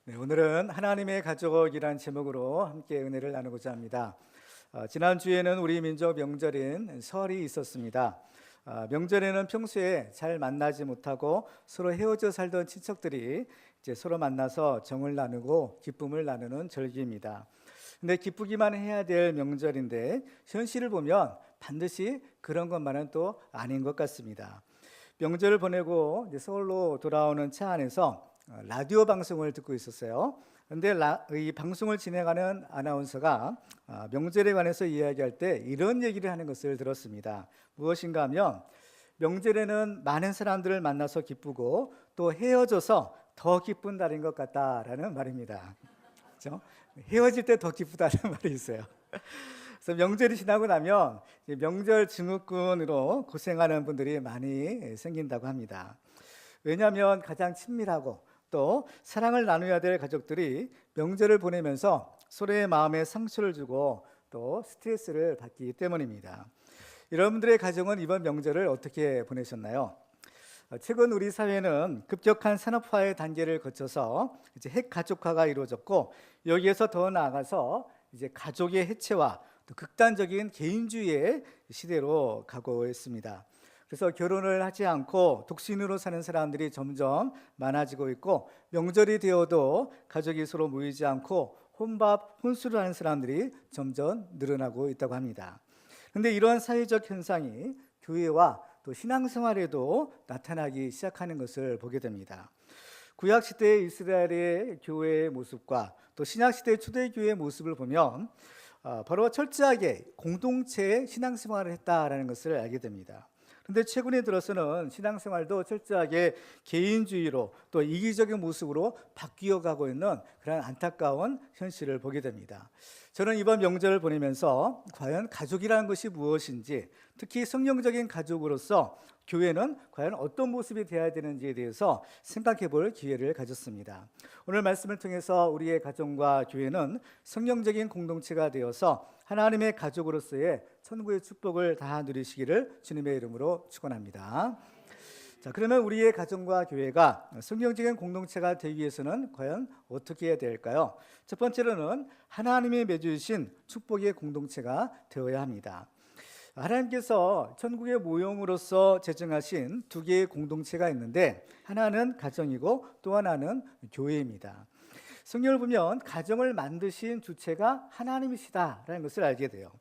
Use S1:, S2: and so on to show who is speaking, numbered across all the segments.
S1: 네, 오늘은 하나님의 가족이라는 제목으로 함께 은혜를 나누고자 합니다. 지난주에는 우리 민족 명절인 설이 있었습니다. 명절에는 평소에 잘 만나지 못하고 서로 헤어져 살던 친척들이 이제 서로 만나서 정을 나누고 기쁨을 나누는 절기입니다. 근데 기쁘기만 해야 될 명절인데 현실을 보면 반드시 그런 것만은 또 아닌 것 같습니다. 명절을 보내고 이제 서울로 돌아오는 차 안에서 라디오 방송을 듣고 있었어요. 그런데 이 방송을 진행하는 아나운서가 명절에 관해서 이야기할 때 이런 얘기를 하는 것을 들었습니다. 무엇인가 하면 명절에는 많은 사람들을 만나서 기쁘고 또 헤어져서 더 기쁜 날인 것 같다라는 말입니다. 그렇죠? 헤어질 때 더 기쁘다는 말이 있어요. 그래서 명절이 지나고 나면 명절 증후군으로 고생하는 분들이 많이 생긴다고 합니다. 왜냐하면 가장 친밀하고 또 사랑을 나누어야 될 가족들이 명절을 보내면서 서로의 마음에 상처를 주고 또 스트레스를 받기 때문입니다. 여러분들의 가정은 이번 명절을 어떻게 보내셨나요? 최근 우리 사회는 급격한 산업화의 단계를 거쳐서 이제 핵가족화가 이루어졌고 여기에서 더 나아가서 이제 가족의 해체와 또 극단적인 개인주의의 시대로 가고 있습니다. 그래서 결혼을 하지 않고 독신으로 사는 사람들이 점점 많아지고 있고 명절이 되어도 가족이 서로 모이지 않고 혼밥, 혼술을 하는 사람들이 점점 늘어나고 있다고 합니다. 그런데 이러한 사회적 현상이 교회와 또 신앙생활에도 나타나기 시작하는 것을 보게 됩니다. 구약시대의 이스라엘의 교회의 모습과 또 신약시대의 초대교회의 모습을 보면 바로 철저하게 공동체의 신앙생활을 했다라는 것을 알게 됩니다. 그런데 최근에 들어서는 신앙생활도 철저하게 개인주의로 또 이기적인 모습으로 바뀌어가고 있는 그런 안타까운 현실을 보게 됩니다. 저는 이번 명절을 보내면서 과연 가족이라는 것이 무엇인지, 특히 성경적인 가족으로서 교회는 과연 어떤 모습이 되어야 되는지에 대해서 생각해 볼 기회를 가졌습니다. 오늘 말씀을 통해서 우리의 가정과 교회는 성경적인 공동체가 되어서 하나님의 가족으로서의 천국의 축복을 다 누리시기를 주님의 이름으로 축원합니다. 자, 그러면 우리의 가정과 교회가 성경적인 공동체가 되기 위해서는 과연 어떻게 해야 될까요? 첫 번째로는 하나님이 맺으신 축복의 공동체가 되어야 합니다. 하나님께서 천국의 모형으로서 제정하신 두 개의 공동체가 있는데 하나는 가정이고 또 하나는 교회입니다. 성경을 보면 가정을 만드신 주체가 하나님이시다라는 것을 알게 돼요.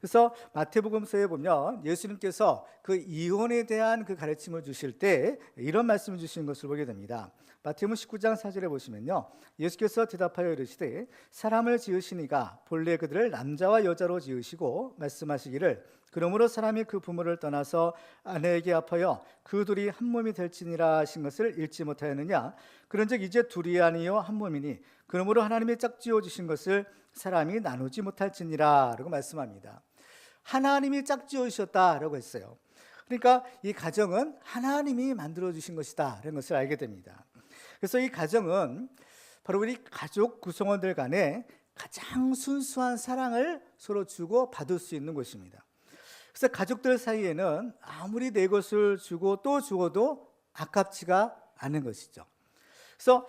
S1: 그래서 마태복음서에 보면 예수님께서 그 이혼에 대한 그 가르침을 주실 때 이런 말씀을 주시는 것을 보게 됩니다. 마태복음 19장 4절에 보시면요, 예수께서 대답하여 이르시되 사람을 지으시니가 본래 그들을 남자와 여자로 지으시고 말씀하시기를 그러므로 사람이 그 부모를 떠나서 아내에게 합하여 그 둘이 한 몸이 될지니라 하신 것을 읽지 못하였느냐. 그런즉 이제 둘이 아니요 한 몸이니 그러므로 하나님이 짝지어 주신 것을 사람이 나누지 못할지니라 라고 말씀합니다. 하나님이 짝지어 주셨다라고 했어요. 그러니까 이 가정은 하나님이 만들어 주신 것이다 라는 것을 알게 됩니다. 그래서 이 가정은 바로 우리 가족 구성원들 간에 가장 순수한 사랑을 서로 주고 받을 수 있는 곳입니다. 그래서 가족들 사이에는 아무리 내 것을 주고 또 주어도 아깝지가 않은 것이죠. 그래서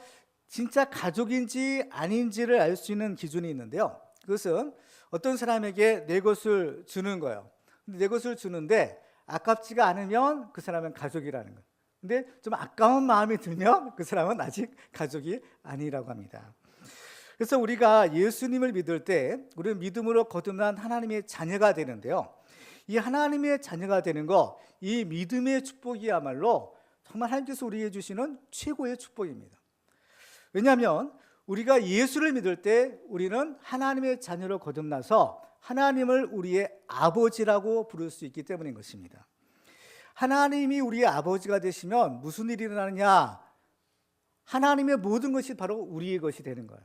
S1: 진짜 가족인지 아닌지를 알 수 있는 기준이 있는데요, 그것은 어떤 사람에게 내 것을 주는 거예요. 근데 내 것을 주는데 아깝지가 않으면 그 사람은 가족이라는 거예요. 근데 좀 아까운 마음이 들면 그 사람은 아직 가족이 아니라고 합니다. 그래서 우리가 예수님을 믿을 때 우리는 믿음으로 거듭난 하나님의 자녀가 되는데요, 이 하나님의 자녀가 되는 거, 이 믿음의 축복이야말로 정말 하나님께서 우리에게 주시는 최고의 축복입니다. 왜냐하면 우리가 예수를 믿을 때 우리는 하나님의 자녀로 거듭나서 하나님을 우리의 아버지라고 부를 수 있기 때문인 것입니다. 하나님이 우리의 아버지가 되시면 무슨 일이 일어나느냐? 하나님의 모든 것이 바로 우리의 것이 되는 거예요.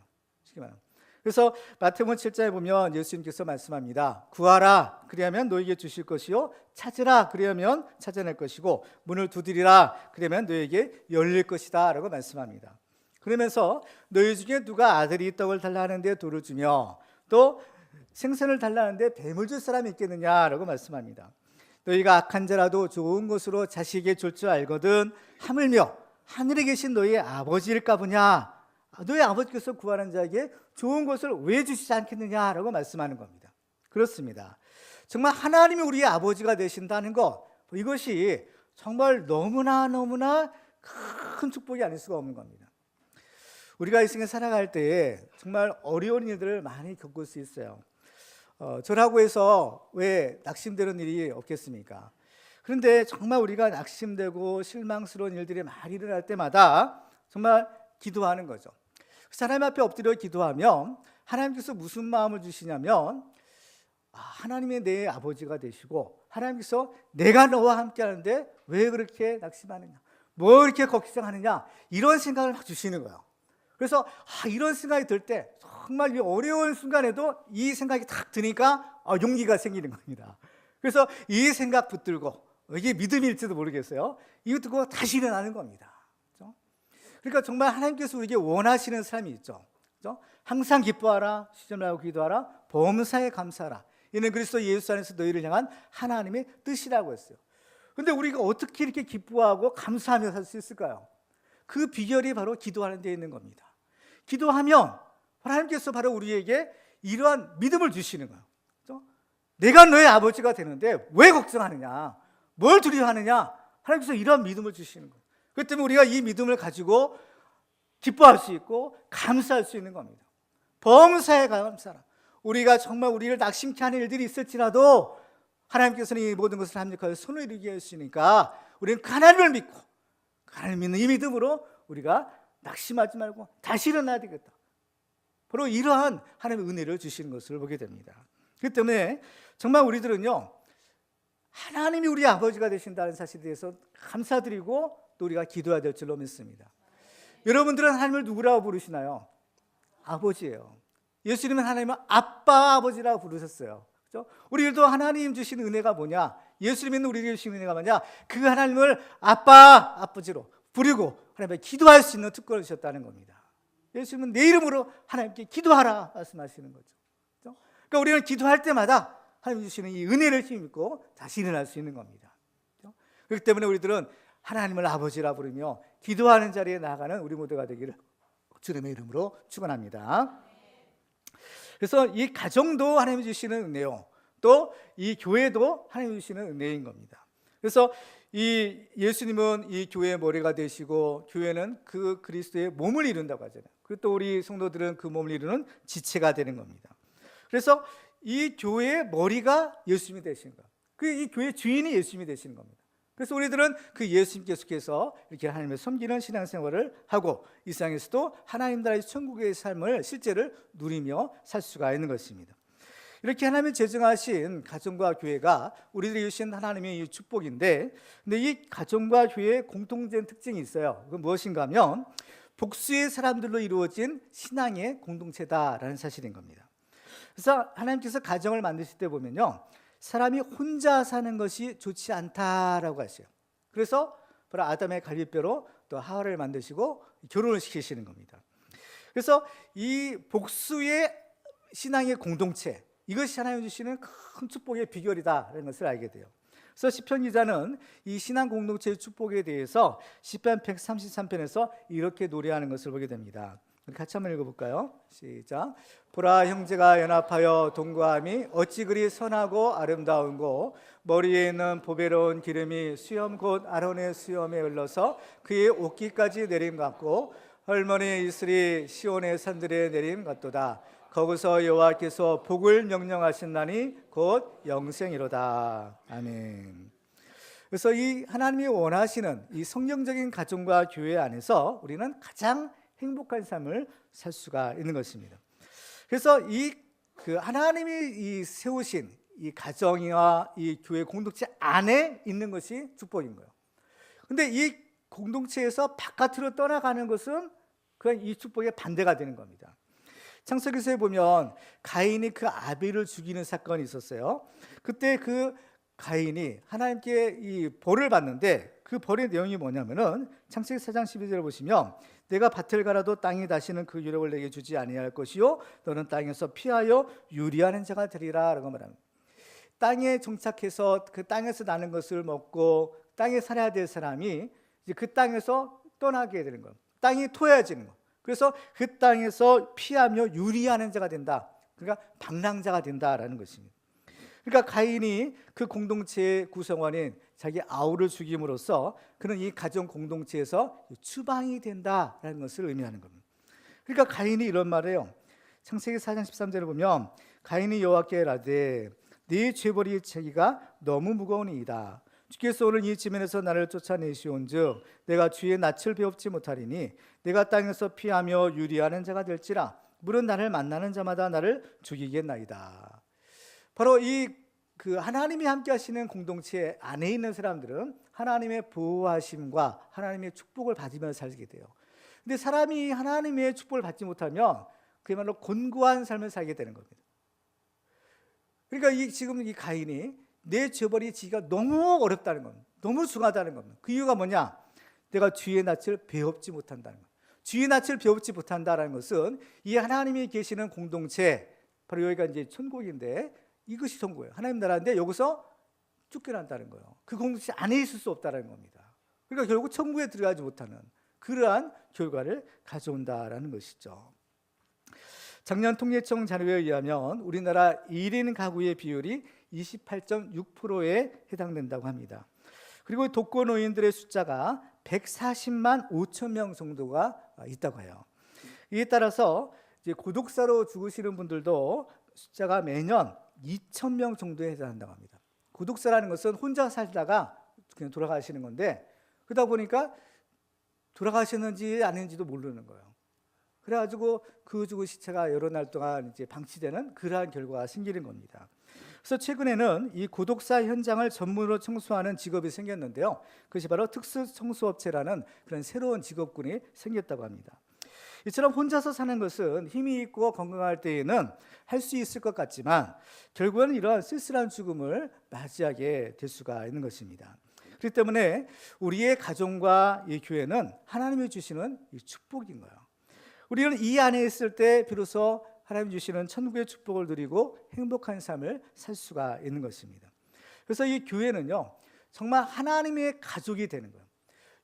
S1: 그래서 마태복음 7장에 보면 예수님께서 말씀합니다. 구하라 그리하면 너에게 주실 것이요, 찾으라 그리하면 찾아낼 것이고 문을 두드리라 그러면 너에게 열릴 것이다 라고 말씀합니다. 그러면서 너희 중에 누가 아들이 떡을 달라 하는데 돌을 주며 또 생선을 달라 하는데 뱀을 줄 사람이 있겠느냐라고 말씀합니다. 너희가 악한 자라도 좋은 것으로 자식에게 줄 줄 알거든 하물며 하늘에 계신 너희 아버지일까 보냐. 너희 아버지께서 구하는 자에게 좋은 것을 왜 주시지 않겠느냐라고 말씀하는 겁니다. 그렇습니다. 정말 하나님이 우리의 아버지가 되신다는 것, 이것이 정말 너무나 큰 축복이 아닐 수가 없는 겁니다. 우리가 이 세상에 살아갈 때에 정말 어려운 일들을 많이 겪을 수 있어요. 저라고 해서 왜 낙심되는 일이 없겠습니까? 그런데 정말 우리가 낙심되고 실망스러운 일들이 많이 일어날 때마다 정말 기도하는 거죠. 하나님 앞에 엎드려 기도하면 하나님께서 무슨 마음을 주시냐면, 하나님의 내 아버지가 되시고 하나님께서 내가 너와 함께 하는데 왜 그렇게 낙심하느냐, 뭐 이렇게 걱정하느냐, 이런 생각을 막 주시는 거예요. 그래서 이런 생각이 들 때 정말 이 어려운 순간에도 이 생각이 딱 드니까 용기가 생기는 겁니다. 그래서 이 생각 붙들고, 이게 믿음일지도 모르겠어요, 이거 듣고 다시 일어나는 겁니다. 그렇죠? 그러니까 정말 하나님께서 우리에게 원하시는 삶이 있죠. 그렇죠? 항상 기뻐하라, 시전하고 기도하라, 범사에 감사하라, 이는 그리스도 예수 안에서 너희를 향한 하나님의 뜻이라고 했어요. 그런데 우리가 어떻게 이렇게 기뻐하고 감사하며 살 수 있을까요? 그 비결이 바로 기도하는 데 있는 겁니다. 기도하면 하나님께서 바로 우리에게 이러한 믿음을 주시는 거예요. 그렇죠? 내가 너의 아버지가 되는데 왜 걱정하느냐, 뭘 두려워하느냐, 하나님께서 이러한 믿음을 주시는 거예요. 그렇기 때문에 우리가 이 믿음을 가지고 기뻐할 수 있고 감사할 수 있는 겁니다. 범사에 감사하라. 우리가 정말 우리를 낙심케 하는 일들이 있을지라도 하나님께서는 이 모든 것을 합력하여 손을 이루게 하시니까 우리는 하나님을 믿고, 하나님을 믿는 이 믿음으로 우리가 낙심하지 말고 다시 일어나야 되겠다. 바로 이러한 하나님의 은혜를 주시는 것을 보게 됩니다. 그렇기 때문에 정말 우리들은요, 하나님이 우리 아버지가 되신다는 사실에 대해서 감사드리고 또 우리가 기도해야 될 줄로 믿습니다. 여러분들은 하나님을 누구라고 부르시나요? 아버지예요. 예수님은 하나님을 아빠, 아버지라고 부르셨어요. 그렇죠? 우리들도 하나님 주신 은혜가 뭐냐, 예수님은 우리에게 주신 은혜가 뭐냐, 그 하나님을 아빠, 아버지로 부르고 하나님께 기도할 수 있는 특권을 주셨다는 겁니다. 예수님은 내 이름으로 하나님께 기도하라 말씀하시는 거죠. 그렇죠? 그러니까 우리는 기도할 때마다 하나님 주시는 이 은혜를 힘입고 다시 일어날 수 있는 겁니다. 그렇죠? 그렇기 때문에 우리들은 하나님을 아버지라 부르며 기도하는 자리에 나아가는 우리 모두가 되기를 주님의 이름으로 축원합니다. 그래서 이 가정도 하나님이 주시는 은혜요, 또 이 교회도 하나님이 주시는 은혜인 겁니다. 그래서 이 예수님은 이 교회의 머리가 되시고 교회는 그 그리스도의 몸을 이룬다고 하잖아요. 그리고 또 우리 성도들은 그 몸을 이루는 지체가 되는 겁니다. 그래서 이 교회의 머리가 예수님이 되시는 거예요. 이 교회의 주인이 예수님이 되시는 겁니다. 그래서 우리들은 그 예수님 계속해서 이렇게 하나님을 섬기는 신앙생활을 하고 이 세상에서도 하나님 나라의 천국의 삶을 실제를 누리며 살 수가 있는 것입니다. 이렇게 하나님이 제정하신 가정과 교회가 우리들이 주신 하나님의 이 축복인데, 근데 이 가정과 교회의 공통된 특징이 있어요. 그건 무엇인가 하면 복수의 사람들로 이루어진 신앙의 공동체다라는 사실인 겁니다. 그래서 하나님께서 가정을 만드실 때 보면요, 사람이 혼자 사는 것이 좋지 않다라고 하세요. 그래서 바로 아담의 갈비뼈로 또 하와를 만드시고 결혼을 시키시는 겁니다. 그래서 이 복수의 신앙의 공동체, 이것이 하나님 주시는 큰 축복의 비결이다라는 것을 알게 돼요. 그래서 시편 기자는 이 신앙 공동체의 축복에 대해서 시편 133편에서 이렇게 노래하는 것을 보게 됩니다. 같이 한번 읽어볼까요? 시작. 보라, 형제가 연합하여 동거함이 어찌 그리 선하고 아름다운고, 머리에 있는 보배로운 기름이 수염 곧 아론의 수염에 흘러서 그의 옷깃까지 내림 같고, 헐머니 이슬이 시온의 산들에 내림 같도다. 거기서 여호와께서 복을 명령하신다니 곧 영생이로다. 아멘. 그래서 이 하나님이 원하시는 이 성경적인 가정과 교회 안에서 우리는 가장 행복한 삶을 살 수가 있는 것입니다. 그래서 그 하나님이 이 세우신 이 가정이와 이 교회 공동체 안에 있는 것이 축복인 거예요. 근데 이 공동체에서 바깥으로 떠나가는 것은 그냥 이 축복의 반대가 되는 겁니다. 창세기서에 보면 가인이 그 아벨을 죽이는 사건이 있었어요. 그때 그 가인이 하나님께 이 벌을 받는데, 그 벌의 내용이 뭐냐면은 창세기 4장 12절을 보시면, 내가 밭을 갈아도 땅이 다시는 그 유력을 내게 주지 아니할 것이요 너는 땅에서 피하여 유리하는 자가 되리라 라고 말합니다. 땅에 정착해서 그 땅에서 나는 것을 먹고 땅에 살아야 될 사람이 이제 그 땅에서 떠나게 되는 거예요. 땅이 토해지는 거예요. 그래서 그 땅에서 피하며 유리하는 자가 된다. 그러니까 방랑자가 된다라는 것입니다. 그러니까 가인이 그 공동체의 구성원인 자기 아우를 죽임으로써 그는 이 가정 공동체에서 추방이 된다라는 것을 의미하는 겁니다. 그러니까 가인이 이런 말을 해요. 창세기 4장 13절을 보면 가인이 여호와께 이르되 네 죄벌이 채기가 너무 무거우니이다. 주께서 오늘 이 지면에서 나를 쫓아내시온즉 내가 주의 낯을 배웁지 못하리니 내가 땅에서 피하며 유리하는 자가 될지라 물은 나를 만나는 자마다 나를 죽이겠나이다. 바로 그 하나님이 함께 하시는 공동체 안에 있는 사람들은 하나님의 보호하심과 하나님의 축복을 받으면서 살게 돼요. 근데 사람이 하나님의 축복을 받지 못하면 그야말로 곤고한 삶을 살게 되는 겁니다. 그러니까 지금 이 가인이 내 죄벌이 지기가 너무 어렵다는 겁니다. 너무 중하다는 겁니다. 그 이유가 뭐냐? 내가 주의 낯을 배웁지 못한다는 겁니다. 주의 낯을 배웁지 못한다는 것은 이 하나님이 계시는 공동체, 바로 여기가 이제 천국인데 이것이 천국이에요. 하나님 나라인데 여기서 쫓겨난다는 거예요. 그 공동체 안에 있을 수 없다는 겁니다. 그러니까 결국 천국에 들어가지 못하는 그러한 결과를 가져온다라는 것이죠. 작년 통계청 자료에 의하면 우리나라 1인 가구의 비율이 28.6%에 해당된다고 합니다. 그리고 독거노인들의 숫자가 140만 5천 명 정도가 있다고 해요. 이에 따라서 이제 고독사로 죽으시는 분들도 숫자가 매년 2,000명 정도에 해당한다고 합니다. 고독사라는 것은 혼자 살다가 그냥 돌아가시는 건데 그러다 보니까 돌아가셨는지 아닌지도 모르는 거예요. 그래가지고 그 죽은 시체가 여러 날 동안 이제 방치되는 그러한 결과가 생기는 겁니다. 그래서 최근에는 이 고독사 현장을 전문으로 청소하는 직업이 생겼는데요. 그것이 바로 특수청소업체라는 그런 새로운 직업군이 생겼다고 합니다. 이처럼 혼자서 사는 것은 힘이 있고 건강할 때에는 할 수 있을 것 같지만 결국에는 이러한 쓸쓸한 죽음을 맞이하게 될 수가 있는 것입니다. 그렇기 때문에 우리의 가정과 이 교회는 하나님이 주시는 이 축복인 거예요. 우리는 이 안에 있을 때 비로소 하나님 주시는 천국의 축복을 누리고 행복한 삶을 살 수가 있는 것입니다. 그래서 이 교회는요, 정말 하나님의 가족이 되는 거예요.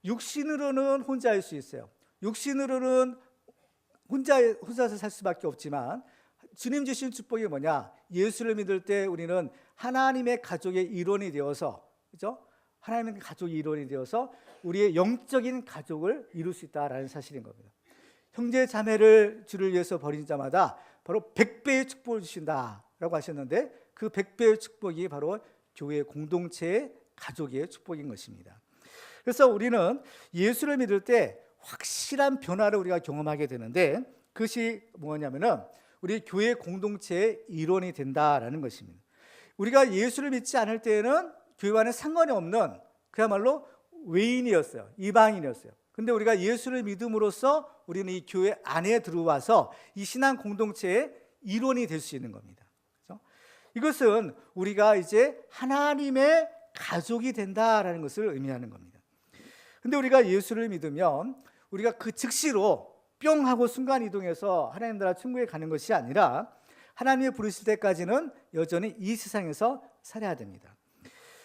S1: 육신으로는 혼자일 수 있어요. 육신으로는 혼자서 살 수밖에 없지만 주님 주신 축복이 뭐냐? 예수를 믿을 때 우리는 하나님의 가족의 일원이 되어서, 그죠? 하나님의 가족의 일원이 되어서 우리의 영적인 가족을 이룰 수 있다라는 사실인 겁니다. 형제 자매를 주를 위해서 버린 자마다 바로 100배의 축복을 주신다라고 하셨는데 그 100배의 축복이 바로 교회 공동체의 가족의 축복인 것입니다. 그래서 우리는 예수를 믿을 때 확실한 변화를 우리가 경험하게 되는데 그것이 뭐냐면은 우리 교회 공동체의 일원이 된다라는 것입니다. 우리가 예수를 믿지 않을 때에는 교회와는 상관이 없는 그야말로 외인이었어요. 이방인이었어요. 근데 우리가 예수를 믿음으로써 우리는 이 교회 안에 들어와서 이 신앙 공동체의 일원이 될 수 있는 겁니다. 그렇죠? 이것은 우리가 이제 하나님의 가족이 된다라는 것을 의미하는 겁니다. 근데 우리가 예수를 믿으면 우리가 그 즉시로 뿅 하고 순간 이동해서 하나님 나라 천국에 가는 것이 아니라 하나님이 부르실 때까지는 여전히 이 세상에서 살아야 됩니다.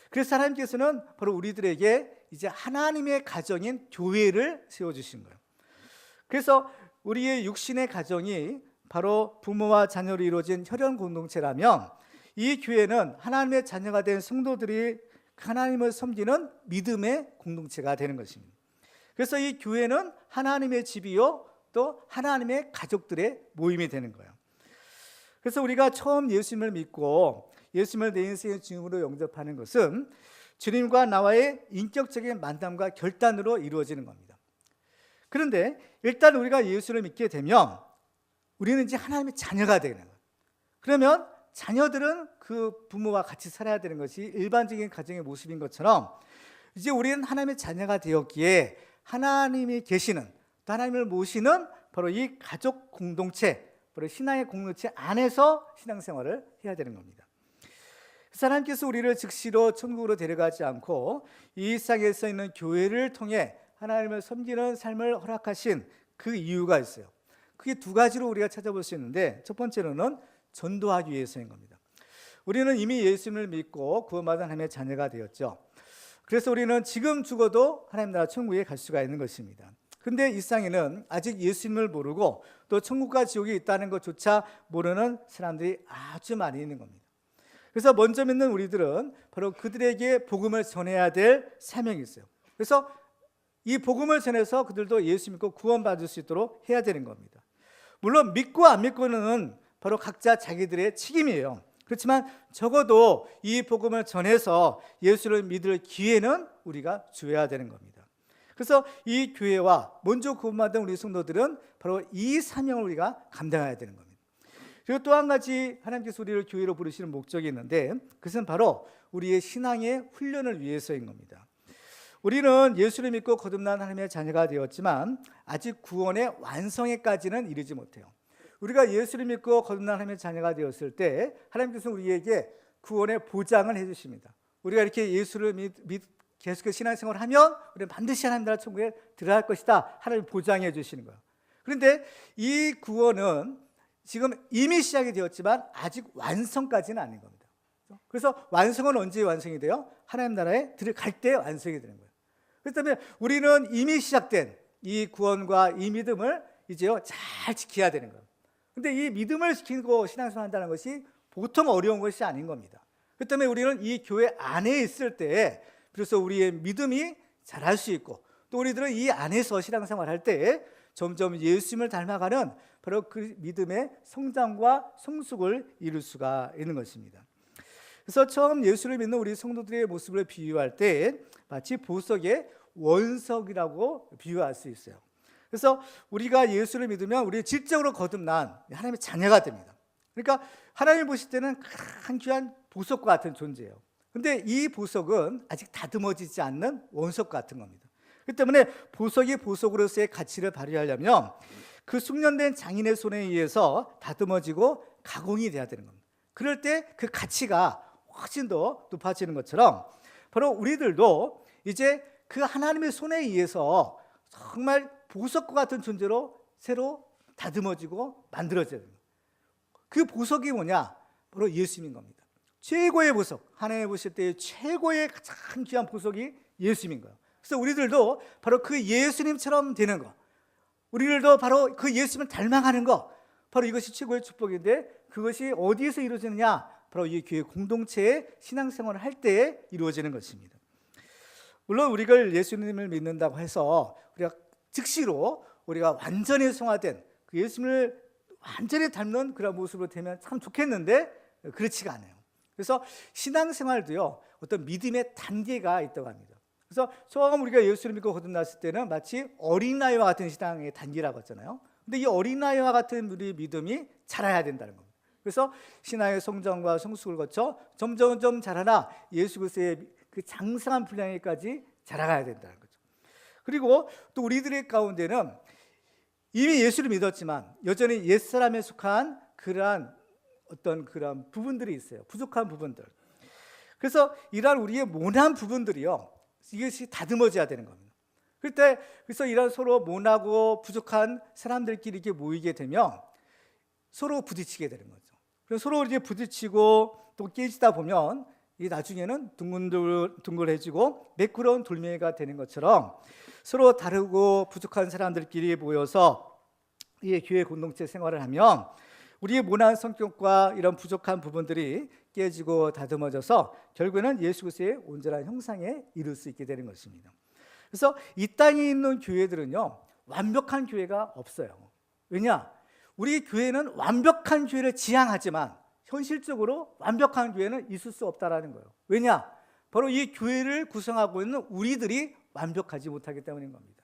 S1: 그래서 하나님께서는 바로 우리들에게 이제 하나님의 가정인 교회를 세워주신 거예요. 그래서 우리의 육신의 가정이 바로 부모와 자녀로 이루어진 혈연 공동체라면 이 교회는 하나님의 자녀가 된 성도들이 하나님을 섬기는 믿음의 공동체가 되는 것입니다. 그래서 이 교회는 하나님의 집이요 또 하나님의 가족들의 모임이 되는 거예요. 그래서 우리가 처음 예수님을 믿고 예수님을 내 인생의 주님으로 영접하는 것은 주님과 나와의 인격적인 만남과 결단으로 이루어지는 겁니다. 그런데 일단 우리가 예수를 믿게 되면 우리는 이제 하나님의 자녀가 되는 거예요. 그러면 자녀들은 그 부모와 같이 살아야 되는 것이 일반적인 가정의 모습인 것처럼 이제 우리는 하나님의 자녀가 되었기에 하나님이 계시는 또 하나님을 모시는 바로 이 가족 공동체, 바로 신앙의 공동체 안에서 신앙생활을 해야 되는 겁니다. 하나님께서 우리를 즉시로 천국으로 데려가지 않고 이 일상에서 있는 교회를 통해 하나님을 섬기는 삶을 허락하신 그 이유가 있어요. 그게 두 가지로 우리가 찾아볼 수 있는데 첫 번째로는 전도하기 위해서인 겁니다. 우리는 이미 예수님을 믿고 구원받은 하나님의 자녀가 되었죠. 그래서 우리는 지금 죽어도 하나님 나라 천국에 갈 수가 있는 것입니다. 근데 이 세상에는 아직 예수님을 모르고 또 천국과 지옥이 있다는 것조차 모르는 사람들이 아주 많이 있는 겁니다. 그래서 먼저 믿는 우리들은 바로 그들에게 복음을 전해야 될 사명이 있어요. 그래서 이 복음을 전해서 그들도 예수 믿고 구원받을 수 있도록 해야 되는 겁니다. 물론 믿고 안 믿고는 바로 각자 자기들의 책임이에요. 그렇지만 적어도 이 복음을 전해서 예수를 믿을 기회는 우리가 줘야 되는 겁니다. 그래서 이 교회와 먼저 구원받은 우리 성도들은 바로 이 사명을 우리가 감당해야 되는 겁니다. 그리고 또 한 가지 하나님께서 우리를 교회로 부르시는 목적이 있는데, 그것은 바로 우리의 신앙의 훈련을 위해서인 겁니다. 우리는 예수를 믿고 거듭난 하나님의 자녀가 되었지만 아직 구원의 완성에까지는 이르지 못해요. 우리가 예수를 믿고 거듭난 하나님의 자녀가 되었을 때 하나님께서 우리에게 구원의 보장을 해주십니다. 우리가 이렇게 예수를 계속 신앙생활을 하면 우리는 반드시 하나님 나라 천국에 들어갈 것이다, 하나님 보장해 주시는 거예요. 그런데 이 구원은 지금 이미 시작이 되었지만 아직 완성까지는 아닌 겁니다. 그래서 완성은 언제 완성이 돼요? 하나님 나라에 들어갈 때 완성이 되는 거예요. 그렇기 때문에 우리는 이미 시작된 이 구원과 이 믿음을 이제요 잘 지켜야 되는 거예요. 근데 이 믿음을 지키고 신앙생활 한다는 것이 보통 어려운 것이 아닌 겁니다. 그렇기 때문에 우리는 이 교회 안에 있을 때 그래서 우리의 믿음이 자랄 수 있고, 또 우리들은 이 안에서 신앙생활 할 때 점점 예수님을 닮아가는 바로 그 믿음의 성장과 성숙을 이룰 수가 있는 것입니다. 그래서 처음 예수를 믿는 우리 성도들의 모습을 비유할 때 마치 보석의 원석이라고 비유할 수 있어요. 그래서 우리가 예수를 믿으면 우리 질적으로 거듭난 하나님의 자녀가 됩니다. 그러니까 하나님 보실 때는 가장 귀한 보석과 같은 존재예요. 근데 이 보석은 아직 다듬어지지 않는 원석 같은 겁니다. 그렇기 때문에 보석이 보석으로서의 가치를 발휘하려면 그 숙련된 장인의 손에 의해서 다듬어지고 가공이 돼야 되는 겁니다. 그럴 때 그 가치가 훨씬 더 높아지는 것처럼 바로 우리들도 이제 그 하나님의 손에 의해서 정말 보석과 같은 존재로 새로 다듬어지고 만들어져야 됩니다. 그 보석이 뭐냐? 바로 예수님인 겁니다. 최고의 보석, 하나님 보실 때 최고의 가장 귀한 보석이 예수님인 거예요. 그래서 우리들도 바로 그 예수님처럼 되는 거, 우리들도 바로 그 예수님을 닮아가는 거, 바로 이것이 최고의 축복인데, 그것이 어디에서 이루어지느냐? 바로 이 교회 공동체의 신앙생활을 할 때 이루어지는 것입니다. 물론 우리가 예수님을 믿는다고 해서 우리가 즉시로 우리가 완전히 성화된 그 예수님을 완전히 닮는 그런 모습으로 되면 참 좋겠는데 그렇지가 않아요. 그래서 신앙생활도요 어떤 믿음의 단계가 있다고 합니다. 그래서 처음 우리가 예수를 믿고 거듭났을 때는 마치 어린아이와 같은 신앙의 단계라고 했잖아요. 근데 이 어린아이와 같은 우리 믿음이 자라야 된다는 겁니다. 그래서 신앙의 성장과 성숙을 거쳐 점점 자라나 예수 그리스도의 그 장성한 분량에까지 자라가야 된다는 거죠. 그리고 또 우리들의 가운데는 이미 예수를 믿었지만 여전히 옛사람에 속한 그러한 부분들이 있어요. 부족한 부분들. 그래서 이러한 우리의 모난 부분들이요, 이것이 다듬어져야 되는 겁니다. 그래서 이런 서로 모나고 부족한 사람들끼리 이렇게 모이게 되면 서로 부딪히게 되는 거죠. 그래서 서로 이제 부딪히고 또 깨지다 보면 이 나중에는 둥글해지고 매끄러운 돌멩이가 되는 것처럼 서로 다르고 부족한 사람들끼리 모여서 이 교회 공동체 생활을 하면 우리의 모난 성격과 이런 부족한 부분들이 깨지고 다듬어져서 결국에는 예수 그리스도의 온전한 형상에 이룰 수 있게 되는 것입니다. 그래서 이 땅에 있는 교회들은요 완벽한 교회가 없어요. 왜냐? 우리 교회는 완벽한 교회를 지향하지만 현실적으로 완벽한 교회는 있을 수 없다라는 거예요. 왜냐? 바로 이 교회를 구성하고 있는 우리들이 완벽하지 못하기 때문인 겁니다.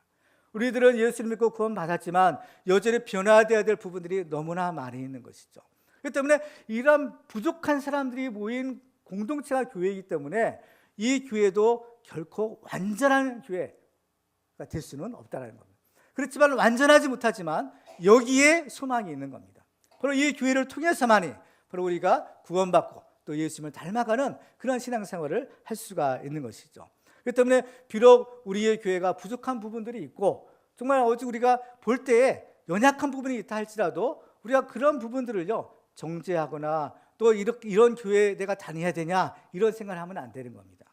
S1: 우리들은 예수를 믿고 구원 받았지만 여전히 변화되어야 될 부분들이 너무나 많이 있는 것이죠. 그렇기 때문에 이런 부족한 사람들이 모인 공동체가 교회이기 때문에 이 교회도 결코 완전한 교회가 될 수는 없다는 겁니다. 그렇지만 완전하지 못하지만 여기에 소망이 있는 겁니다. 바로 이 교회를 통해서만이 바로 우리가 구원받고 또 예수님을 닮아가는 그런 신앙생활을 할 수가 있는 것이죠. 그렇기 때문에 비록 우리의 교회가 부족한 부분들이 있고 정말 어찌 우리가 볼 때에 연약한 부분이 있다 할지라도 우리가 그런 부분들을요 정죄하거나 또 이런 교회에 내가 다녀야 되냐 이런 생각을 하면 안 되는 겁니다.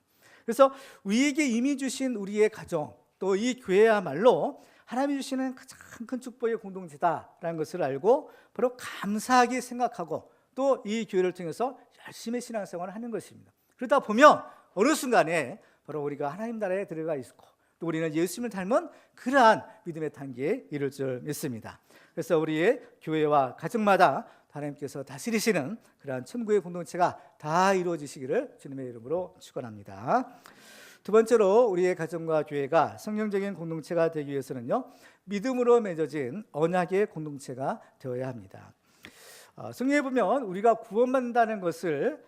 S1: 그래서 우리에게 이미 주신 우리의 가정 또 이 교회야말로 하나님이 주시는 가장 큰 축복의 공동체다라는 것을 알고 바로 감사하게 생각하고 또 이 교회를 통해서 열심히 신앙생활을 하는 것입니다. 그러다 보면 어느 순간에 바로 우리가 하나님 나라에 들어가 있고 또 우리는 예수님을 닮은 그러한 믿음의 단계에 이를 줄 믿습니다. 그래서 우리의 교회와 가정마다 하나님께서 다스리시는 그러한 천국의 공동체가 다 이루어지시기를 주님의 이름으로 축원합니다. 두 번째로 우리의 가정과 교회가 성령적인 공동체가 되기 위해서는요, 믿음으로 맺어진 언약의 공동체가 되어야 합니다. 성경에 보면 우리가 구원받는다는 것을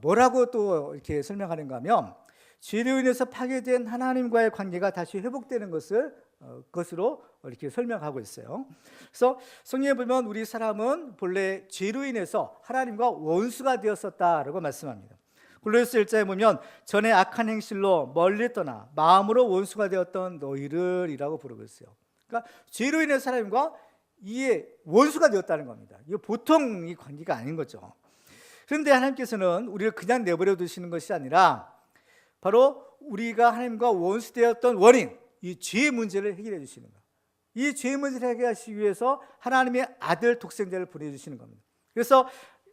S1: 뭐라고 또 이렇게 설명하는가 하면 죄로 인해서 파괴된 하나님과의 관계가 다시 회복되는 것으로 이렇게 설명하고 있어요. 그래서 성경에 보면 우리 사람은 본래 죄로 인해서 하나님과 원수가 되었었다라고 말씀합니다. 골로새 1장에 보면 전에 악한 행실로 멀리 떠나 마음으로 원수가 되었던 너희를 이라고 부르고 있어요. 그러니까 죄로 인해서 하나님과 이에 원수가 되었다는 겁니다. 이거 보통 이 관계가 아닌 거죠. 그런데 하나님께서는 우리를 그냥 내버려 두시는 것이 아니라 바로 우리가 하나님과 원수되었던 원인, 이 죄의 문제를 해결해 주시는 거예요. 이 죄의 문제를 해결하시기 위해서 하나님의 아들 독생자를 보내주시는 겁니다. 그래서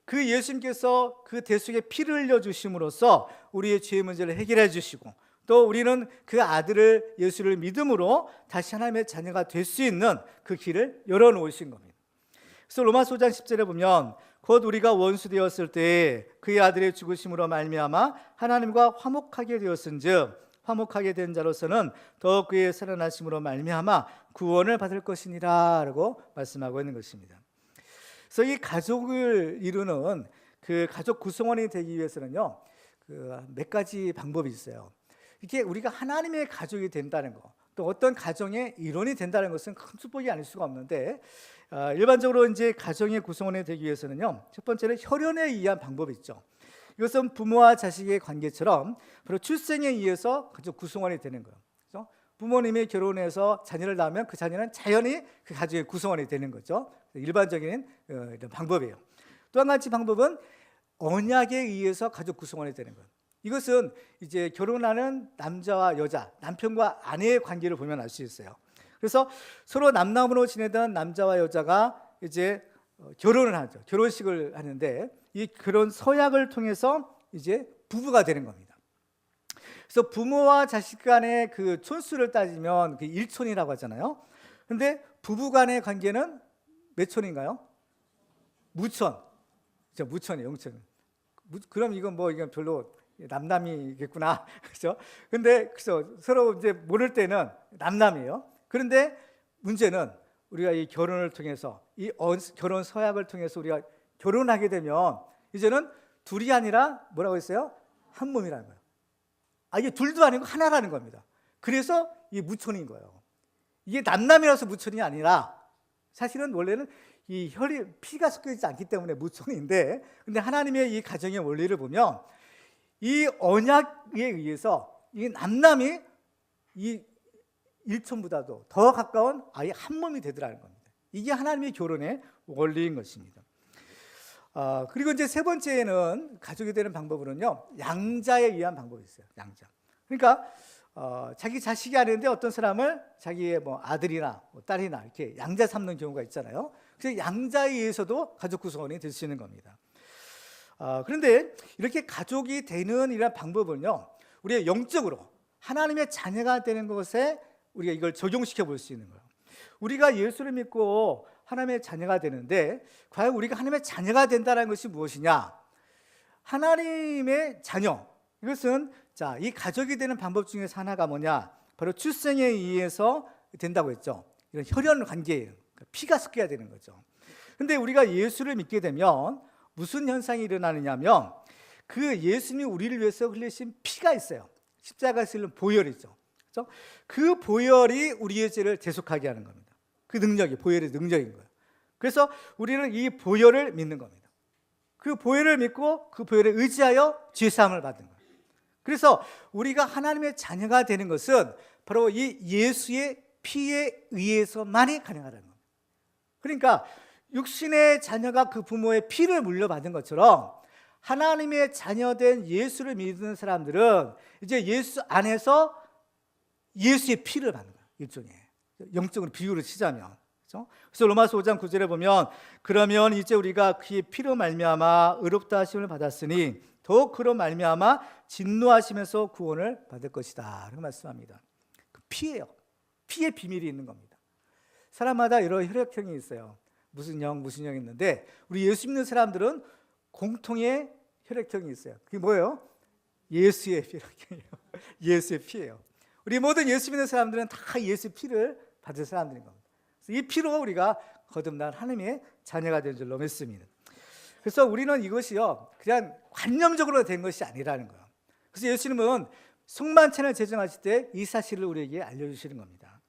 S1: 그 예수님께서 그 대속에 피를 흘려주심으로써 우리의 죄의 문제를 해결해 주시고 또 우리는 그 아들을 예수를 믿음으로 다시 하나님의 자녀가 될 수 있는 그 길을 열어놓으신 겁니다. 그래서 로마서 5장 10절에 보면 곧 우리가 원수 되었을 때 그의 아들의 죽으심으로 말미암아 하나님과 화목하게 되었은즉 화목하게 된 자로서는 더욱 그의 살아나심으로 말미암아 구원을 받을 것이니라 라고 말씀하고 있는 것입니다. 그래서 이 가족을 이루는 그 가족 구성원이 되기 위해서는요, 몇 가지 방법이 있어요. 이렇게 우리가 하나님의 가족이 된다는 거, 또 어떤 가정의 일원이 된다는 것은 큰 축복이 아닐 수가 없는데 일반적으로 이제 가정의 구성원이 되기 위해서는요, 첫 번째는 혈연에 의한 방법이 있죠. 이것은 부모와 자식의 관계처럼 바로 출생에 의해서 가족 구성원이 되는 거예요. 그렇죠? 부모님이 결혼해서 자녀를 낳으면 그 자녀는 자연히 그 가족의 구성원이 되는 거죠. 일반적인 이런 방법이에요. 또 한 가지 방법은 언약에 의해서 가족 구성원이 되는 거예요. 이것은 이제 결혼하는 남자와 여자, 남편과 아내의 관계를 보면 알 수 있어요. 그래서 서로 남남으로 지내던 남자와 여자가 이제 결혼을 하죠. 결혼식을 하는데 이 결혼 서약을 통해서 이제 부부가 되는 겁니다. 그래서 부모와 자식 간의 그 촌수를 따지면 그 1촌이라고 하잖아요. 근데 부부 간의 관계는 몇 촌인가요? 무촌. 무촌이에요, 영촌. 그럼 이건 별로 남남이겠구나. 그렇죠? 근데 그래서 서로 이제 모를 때는 남남이에요. 그런데 문제는 우리가 이 결혼을 통해서 이 결혼 서약을 통해서 우리가 결혼하게 되면 이제는 둘이 아니라 뭐라고 했어요? 한 몸이라는 거예요. 이게 둘도 아니고 하나라는 겁니다. 그래서 이 무촌인 거예요. 이게 남남이라서 무촌이 아니라 사실은 원래는 이 혈이 피가 섞여 있지 않기 때문에 무촌인데, 근데 하나님의 이 가정의 원리를 보면 이 언약에 의해서 이 남남이 이 일촌보다도 더 가까운 아예 한 몸이 되더라는 겁니다. 이게 하나님의 결혼의 원리인 것입니다. 그리고 이제 세 번째는 가족이 되는 방법으로는요, 양자에 의한 방법이 있어요. 양자. 그러니까 자기 자식이 아닌데 어떤 사람을 자기의 아들이나 딸이나 이렇게 양자 삼는 경우가 있잖아요. 그래서 양자에 의해서도 가족 구성원이 될 수 있는 겁니다. 그런데 이렇게 가족이 되는 이런 방법은요, 우리가 영적으로 하나님의 자녀가 되는 것에 우리가 이걸 적용시켜 볼 수 있는 거예요. 우리가 예수를 믿고 하나님의 자녀가 되는데 과연 우리가 하나님의 자녀가 된다는 것이 무엇이냐? 하나님의 자녀, 이것은 이 가족이 되는 방법 중에서 하나가 뭐냐? 바로 출생에 의해서 된다고 했죠. 이런 혈연 관계예요. 피가 섞여야 되는 거죠. 그런데 우리가 예수를 믿게 되면 무슨 현상이 일어나느냐면 그 예수님이 우리를 위해서 흘리신 피가 있어요. 십자가에서 흘린 보혈이죠. 그렇죠? 그 보혈이 우리의 죄를 대속하게 하는 겁니다. 그 능력이 보혈의 능력인 거예요. 그래서 우리는 이 보혈을 믿는 겁니다. 그 보혈을 믿고 그 보혈에 의지하여 죄 사함을 받는 거예요. 그래서 우리가 하나님의 자녀가 되는 것은 바로 이 예수의 피에 의해서만이 가능하다는 겁니다. 그러니까 육신의 자녀가 그 부모의 피를 물려받은 것처럼 하나님의 자녀된 예수를 믿는 사람들은 이제 예수 안에서 예수의 피를 받는 거예요. 일종의. 영적으로 비유를 치자면. 그렇죠? 그래서 로마서 5장 9절에 보면 그러면 이제 우리가 그의 피로 말미암아 의롭다 하심을 받았으니 더욱 그로 말미암아 진노하심에서 구원을 받을 것이다. 이렇게 말씀합니다. 그 피예요. 피의 비밀이 있는 겁니다. 사람마다 여러 혈액형이 있어요. 무슨 형 있는데 우리 예수 믿는 사람들은 공통의 혈액형이 있어요. 그게 뭐예요? 예수의 혈액형이에요. 예수의 피예요. 우리 모든 예수 믿는 사람들은 다 예수의 피를 받을 사람들인 겁니다. 그래서 이 피로 우리가 거듭난 하나님의 자녀가 된 줄로 믿습니다. 그래서 우리는 이것이요 그냥 관념적으로 된 것이 아니라는 거예요. 그래서 예수님은 성만찬을 제정하실 때 이 사실을 우리에게 알려주시는 겁니다.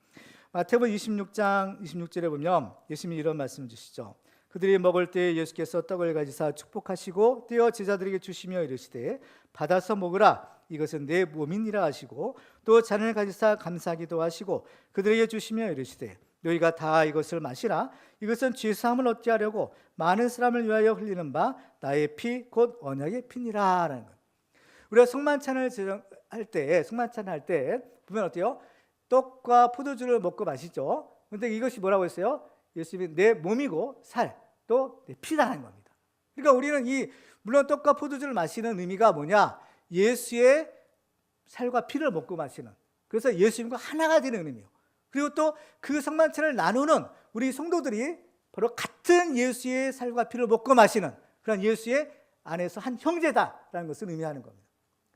S1: 마태복음 26장 26절에 보면 예수님이 이런 말씀을 주시죠. 그들이 먹을 때 예수께서 떡을 가지사 축복하시고 떼어 제자들에게 주시며 이르시되 받아서 먹으라 이것은 내 몸이니라 하시고 또 잔을 가지사 감사기도 하시고 그들에게 주시며 이르시되 너희가 다 이것을 마시라 이것은 죄사함을 얻게 하려고 많은 사람을 위하여 흘리는 바 나의 피 곧 언약의 피니라 라는 거예요. 우리가 성만찬을 할 때 보면 어때요? 떡과 포도주를 먹고 마시죠. 그런데 이것이 뭐라고 했어요? 예수님이 내 몸이고 살 또 내 피라는 겁니다. 그러니까 우리는 물론 떡과 포도주를 마시는 의미가 뭐냐? 예수의 살과 피를 먹고 마시는, 그래서 예수님과 하나가 되는 의미예요. 그리고 또 그 성만찬을 나누는 우리 성도들이 바로 같은 예수의 살과 피를 먹고 마시는 그런 예수의 안에서 한 형제다라는 것을 의미하는 겁니다.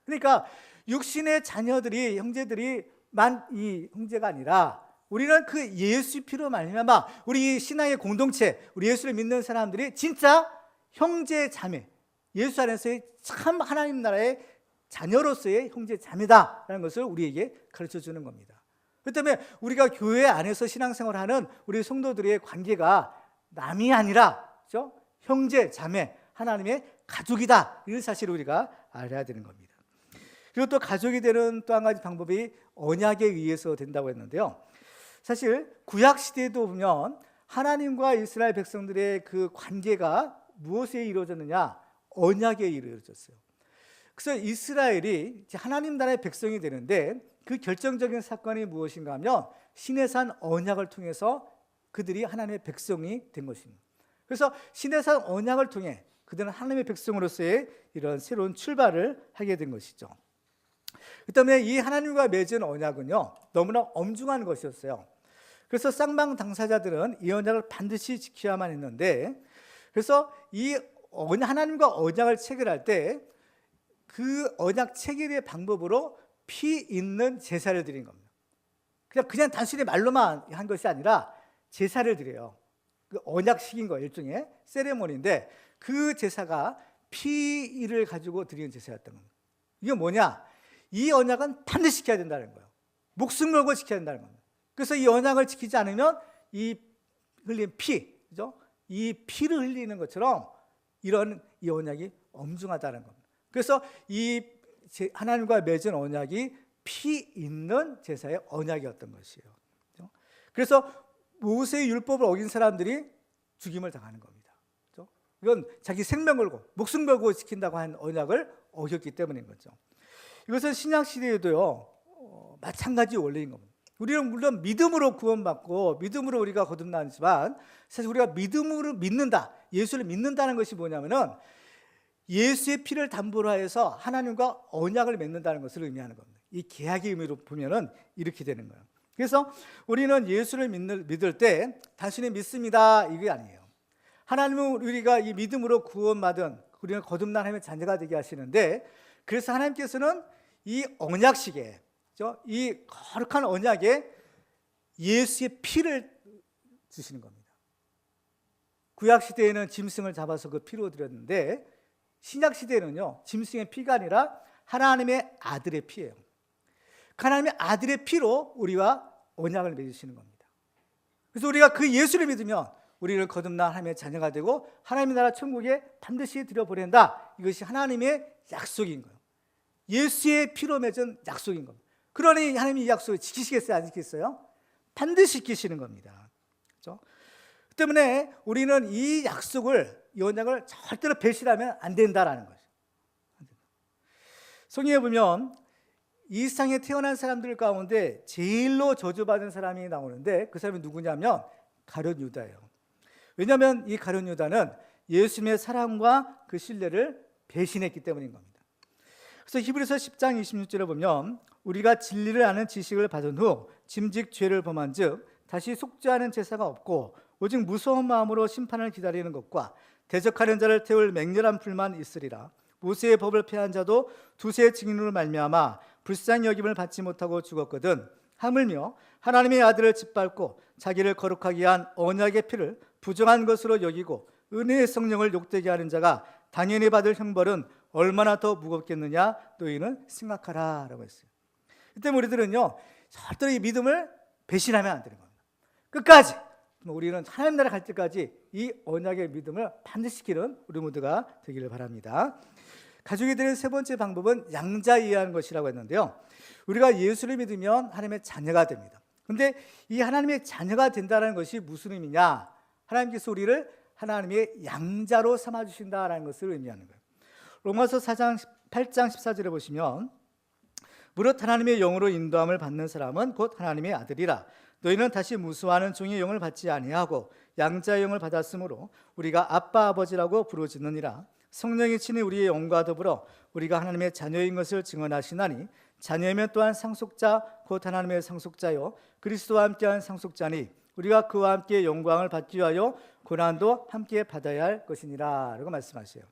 S1: 그러니까 육신의 자녀들이 형제들이만 이 형제가 아니라 우리는 그 예수 피로 말미암아 우리 신앙의 공동체, 우리 예수를 믿는 사람들이 진짜 형제 자매, 예수 안에서의 참 하나님 나라의 자녀로서의 형제 자매다라는 것을 우리에게 가르쳐 주는 겁니다. 그렇기 때문에 우리가 교회 안에서 신앙생활하는 우리 성도들의 관계가 남이 아니라 그렇죠? 형제 자매, 하나님의 가족이다, 이 사실을 우리가 알아야 되는 겁니다. 그리고 또 가족이 되는 또 한 가지 방법이 언약에 의해서 된다고 했는데요. 사실 구약 시대에도 보면 하나님과 이스라엘 백성들의 그 관계가 무엇에 이루어졌느냐? 언약에 이루어졌어요. 그래서 이스라엘이 하나님 나라의 백성이 되는데 그 결정적인 사건이 무엇인가 하면 시내산 언약을 통해서 그들이 하나님의 백성이 된 것입니다. 그래서 시내산 언약을 통해 그들은 하나님의 백성으로서의 이런 새로운 출발을 하게 된 것이죠. 그다음에 이 하나님과 맺은 언약은요 너무나 엄중한 것이었어요. 그래서 쌍방 당사자들은 이 언약을 반드시 지켜야만 했는데, 그래서 이 하나님과 언약을 체결할 때 그 언약 체결의 방법으로 피 있는 제사를 드린 겁니다. 그냥 단순히 말로만 한 것이 아니라 제사를 드려요. 그 언약식인 거예요. 일종의 세레모니인데 그 제사가 피를 가지고 드리는 제사였던 겁니다. 이게 뭐냐? 이 언약은 반드시 지켜야 된다는 거예요. 목숨 걸고 지켜야 된다는 겁니다. 그래서 이 언약을 지키지 않으면 이 흘린 피, 그죠? 이 피를 흘리는 것처럼 이 언약이 엄중하다는 겁니다. 그래서 이 하나님과 맺은 언약이 피 있는 제사의 언약이었던 것이에요. 그죠? 그래서 모세의 율법을 어긴 사람들이 죽임을 당하는 겁니다. 그죠? 이건 자기 생명 걸고 목숨 걸고 지킨다고 한 언약을 어겼기 때문인 거죠. 이것은 신약 시대에도요 마찬가지 원리인 겁니다. 우리는 물론 믿음으로 구원받고 믿음으로 우리가 거듭나지만 사실 우리가 믿음으로 믿는다, 예수를 믿는다는 것이 뭐냐면은 예수의 피를 담보로 하여서 하나님과 언약을 맺는다는 것을 의미하는 겁니다. 이 계약의 의미로 보면은 이렇게 되는 거예요. 그래서 우리는 예수를 믿을 때 단순히 믿습니다 이게 아니에요. 하나님은 우리가 이 믿음으로 구원받은 우리는 거듭난 하나님의 자녀가 되게 하시는데, 그래서 하나님께서는 이 언약식에, 이 거룩한 언약에 예수의 피를 주시는 겁니다. 구약 시대에는 짐승을 잡아서 그 피로 드렸는데 신약 시대에는요 짐승의 피가 아니라 하나님의 아들의 피예요. 하나님의 아들의 피로 우리와 언약을 맺으시는 겁니다. 그래서 우리가 그 예수를 믿으면 우리를 거듭난 하나님의 자녀가 되고 하나님의 나라 천국에 반드시 들여보낸다. 이것이 하나님의 약속인 거예요. 예수의 피로 맺은 약속인 겁니다. 그러니 하나님이 이 약속을 지키시겠어요? 안 지키겠어요? 반드시 지키시는 겁니다. 그렇죠? 그 때문에 우리는 이 약속을, 이 언약을 절대로 배신하면 안 된다라는 거죠. 성경에 보면 이 세상에 태어난 사람들 가운데 제일로 저주받은 사람이 나오는데 그 사람이 누구냐면 가룟 유다예요. 왜냐하면 이 가룟 유다는 예수님의 사랑과 그 신뢰를 배신했기 때문인 겁니다. 그래서 히브리서 10장 26절에 보면 우리가 진리를 아는 지식을 받은 후 짐짓 죄를 범한 즉 다시 속죄하는 제사가 없고 오직 무서운 마음으로 심판을 기다리는 것과 대적하는 자를 태울 맹렬한 불만 있으리라. 모세의 법을 폐한 자도 두세 증인으로 말미암아 불쌍히 여김을 받지 못하고 죽었거든. 하물며 하나님의 아들을 짓밟고 자기를 거룩하게 한 언약의 피를 부정한 것으로 여기고 은혜의 성령을 욕되게 하는 자가 당연히 받을 형벌은 얼마나 더 무겁겠느냐 너희는 생각하라 라고 했어요. 그때 우리들은요 절대로 이 믿음을 배신하면 안 되는 겁니다. 끝까지 우리는 하나님 나라 갈 때까지 이 언약의 믿음을 반드시 지키는 우리 모두가 되기를 바랍니다. 가족이 되는 세 번째 방법은 양자 이해하는 것이라고 했는데요, 우리가 예수를 믿으면 하나님의 자녀가 됩니다. 그런데 이 하나님의 자녀가 된다는 것이 무슨 의미냐? 하나님께서 우리를 하나님의 양자로 삼아주신다는 것을 의미하는 거예요. 로마서 8장 14절에 보시면 무릇 하나님의 영으로 인도함을 받는 사람은 곧 하나님의 아들이라. 너희는 다시 무수하는 종의 영을 받지 아니하고 양자의 영을 받았으므로 우리가 아빠 아버지라고 부르짖느니라. 성령이 친히 우리의 영과 더불어 우리가 하나님의 자녀인 것을 증언하시나니 자녀이면 또한 상속자 곧 하나님의 상속자요 그리스도와 함께한 상속자니 우리가 그와 함께 영광을 받기 위하여 고난도 함께 받아야 할 것이니라 라고 말씀하세요.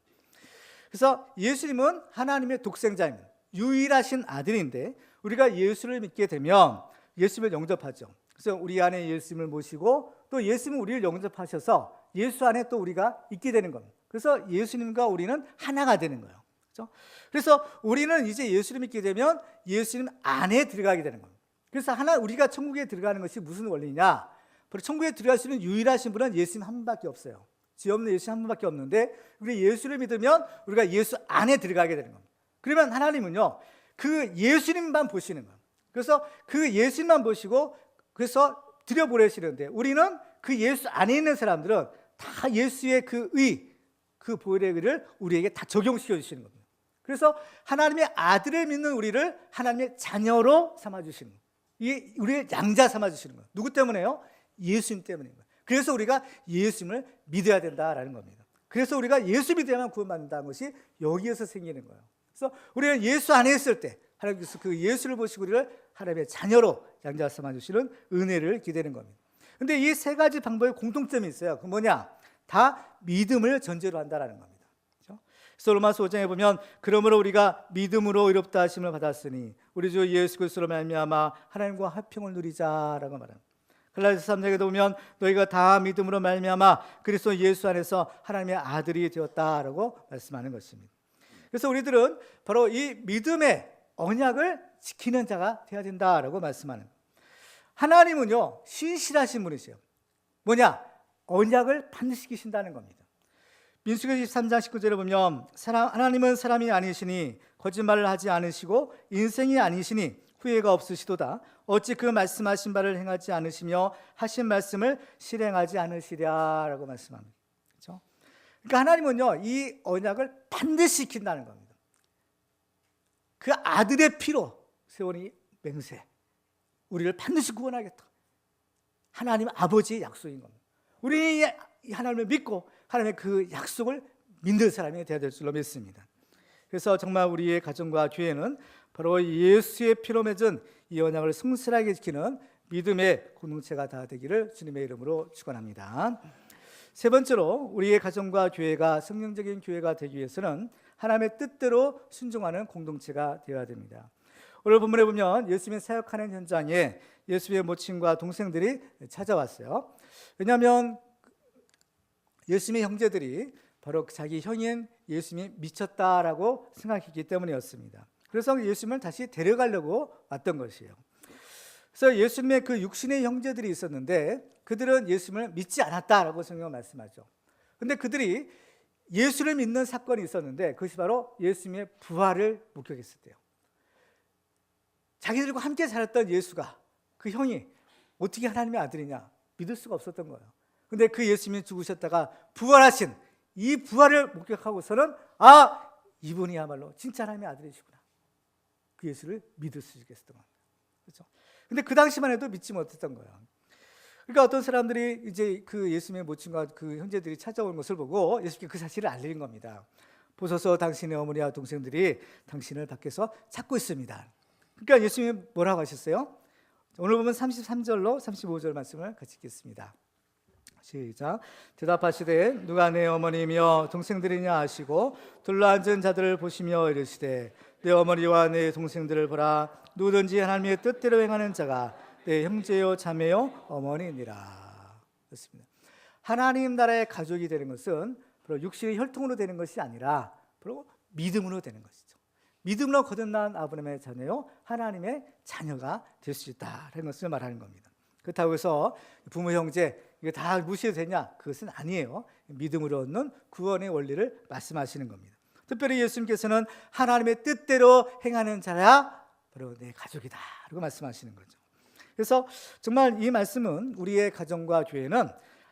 S1: 그래서 예수님은 하나님의 독생자입니다. 유일하신 아들인데 우리가 예수를 믿게 되면 예수님을 영접하죠. 그래서 우리 안에 예수님을 모시고 또 예수님은 우리를 영접하셔서 예수 안에 또 우리가 있게 되는 겁니다. 그래서 예수님과 우리는 하나가 되는 거예요. 그렇죠? 그래서 우리는 이제 예수를 믿게 되면 예수님 안에 들어가게 되는 겁니다. 그래서 우리가 천국에 들어가는 것이 무슨 원리냐? 바로 천국에 들어갈 수 있는 유일하신 분은 예수님 한 분밖에 없어요. 죄 없는 예수 한 분밖에 없는데 우리 예수를 믿으면 우리가 예수 안에 들어가게 되는 겁니다. 그러면 하나님은요 그 예수님만 보시는 거예요. 그래서 그 예수님만 보시고 그래서 들여보내시는데 우리는 그 예수 안에 있는 사람들은 다 예수의 그 의, 그 보혈의 의를 우리에게 다 적용시켜 주시는 겁니다. 그래서 하나님의 아들을 믿는 우리를 하나님의 자녀로 삼아주시는 거예요. 이게 우리의 양자 삼아주시는 거예요. 누구 때문에요? 예수님 때문인 거예요. 그래서 우리가 예수님을 믿어야 된다라는 겁니다. 그래서 우리가 예수 믿어야만 구원받는다는 것이 여기에서 생기는 거예요. 그래서 우리는 예수 안에 있을 때 하나님께서 그 예수를 보시고 우리를 하나님의 자녀로 양자 삼아주시는 은혜를 기대는 겁니다. 그런데 이 세 가지 방법에 공통점이 있어요. 그 뭐냐? 다 믿음을 전제로 한다라는 겁니다. 그렇죠? 그래서 로마서 5장에 보면 그러므로 우리가 믿음으로 의롭다 하심을 받았으니 우리 주 예수 그리스도로 말미암아 하나님과 화평을 누리자라고 말합니다. 갈라디아서 3장에도 보면 너희가 다 믿음으로 말미암아 그리스도 예수 안에서 하나님의 아들이 되었다라고 말씀하는 것입니다. 그래서 우리들은 바로 이 믿음의 언약을 지키는 자가 되어야 된다라고 말씀하는 거예요. 하나님은요 신실하신 분이세요. 뭐냐? 언약을 반드시 지키신다는 겁니다. 민수기 23장 19절에 보면 하나님은 사람이 아니시니 거짓말을 하지 않으시고 인생이 아니시니 후회가 없으시도다. 어찌 그 말씀하신 바를 행하지 않으시며 하신 말씀을 실행하지 않으시랴라고 말씀합니다. 그렇죠? 그러니까 하나님은요 이 언약을 반드시 지킨다는 겁니다. 그 아들의 피로 세우니 맹세, 우리를 반드시 구원하겠다. 하나님 아버지의 약속인 겁니다. 우리 하나님을 믿고 하나님의 그 약속을 믿는 사람이 되어야 될 줄로 믿습니다. 그래서 정말 우리의 가정과 교회는 바로 예수의 피로 맺은 이 언약을 성실하게 지키는 믿음의 공동체가 다 되기를 주님의 이름으로 축원합니다. 세 번째로 우리의 가정과 교회가 성령적인 교회가 되기 위해서는 하나님의 뜻대로 순종하는 공동체가 되어야 됩니다. 오늘 본문에 보면 예수님이 사역하는 현장에 예수님의 모친과 동생들이 찾아왔어요. 왜냐하면 예수님의 형제들이 바로 자기 형인 예수님이 미쳤다라고 생각했기 때문이었습니다. 그래서 예수님을 다시 데려가려고 왔던 것이에요. 그래서 예수님의 그 육신의 형제들이 있었는데 그들은 예수님을 믿지 않았다라고 성경은 말씀하죠. 그런데 그들이 예수를 믿는 사건이 있었는데 그것이 바로 예수님의 부활을 목격했을 때요. 자기들과 함께 살았던 예수가 그 형이 어떻게 하나님의 아들이냐 믿을 수가 없었던 거예요. 그런데 그 예수님이 죽으셨다가 부활하신 이 부활을 목격하고서는 이분이야말로 진짜 하나님의 아들이시구나. 그 예수를 믿을 수 있겠었던 겁니다. 그렇죠? 근데 그 당시만 해도 믿지 못했던 거예요. 그러니까 어떤 사람들이 이제 그 예수님의 모친과 그 형제들이 찾아온 것을 보고 예수님께 그 사실을 알리는 겁니다. 보소서 당신의 어머니와 동생들이 당신을 밖에서 찾고 있습니다. 그러니까 예수님이 뭐라고 하셨어요? 오늘 보면 33절로 35절 말씀을 같이 읽겠습니다. 시작. 대답하시되 누가 내 어머니며 동생들이냐 하시고 둘러앉은 자들을 보시며 이르시되 내 어머니와 내 동생들을 보라. 누구든지 하나님의 뜻대로 행하는 자가 내 형제요 자매요 어머니니라. 그렇습니다. 하나님 나라의 가족이 되는 것은 바로 육신의 혈통으로 되는 것이 아니라 바로 믿음으로 되는 것이죠. 믿음으로 거듭난 아브라함의 자녀요 하나님의 자녀가 될 수 있다는 것을 말하는 겁니다. 그렇다고 해서 부모 형제 이거 다 무시해도 되냐? 그것은 아니에요. 믿음으로 얻는 구원의 원리를 말씀하시는 겁니다. 특별히 예수님께서는 하나님의 뜻대로 행하는 자야 바로 내 가족이다 라고 말씀하시는 거죠. 그래서 정말 이 말씀은 우리의 가정과 교회는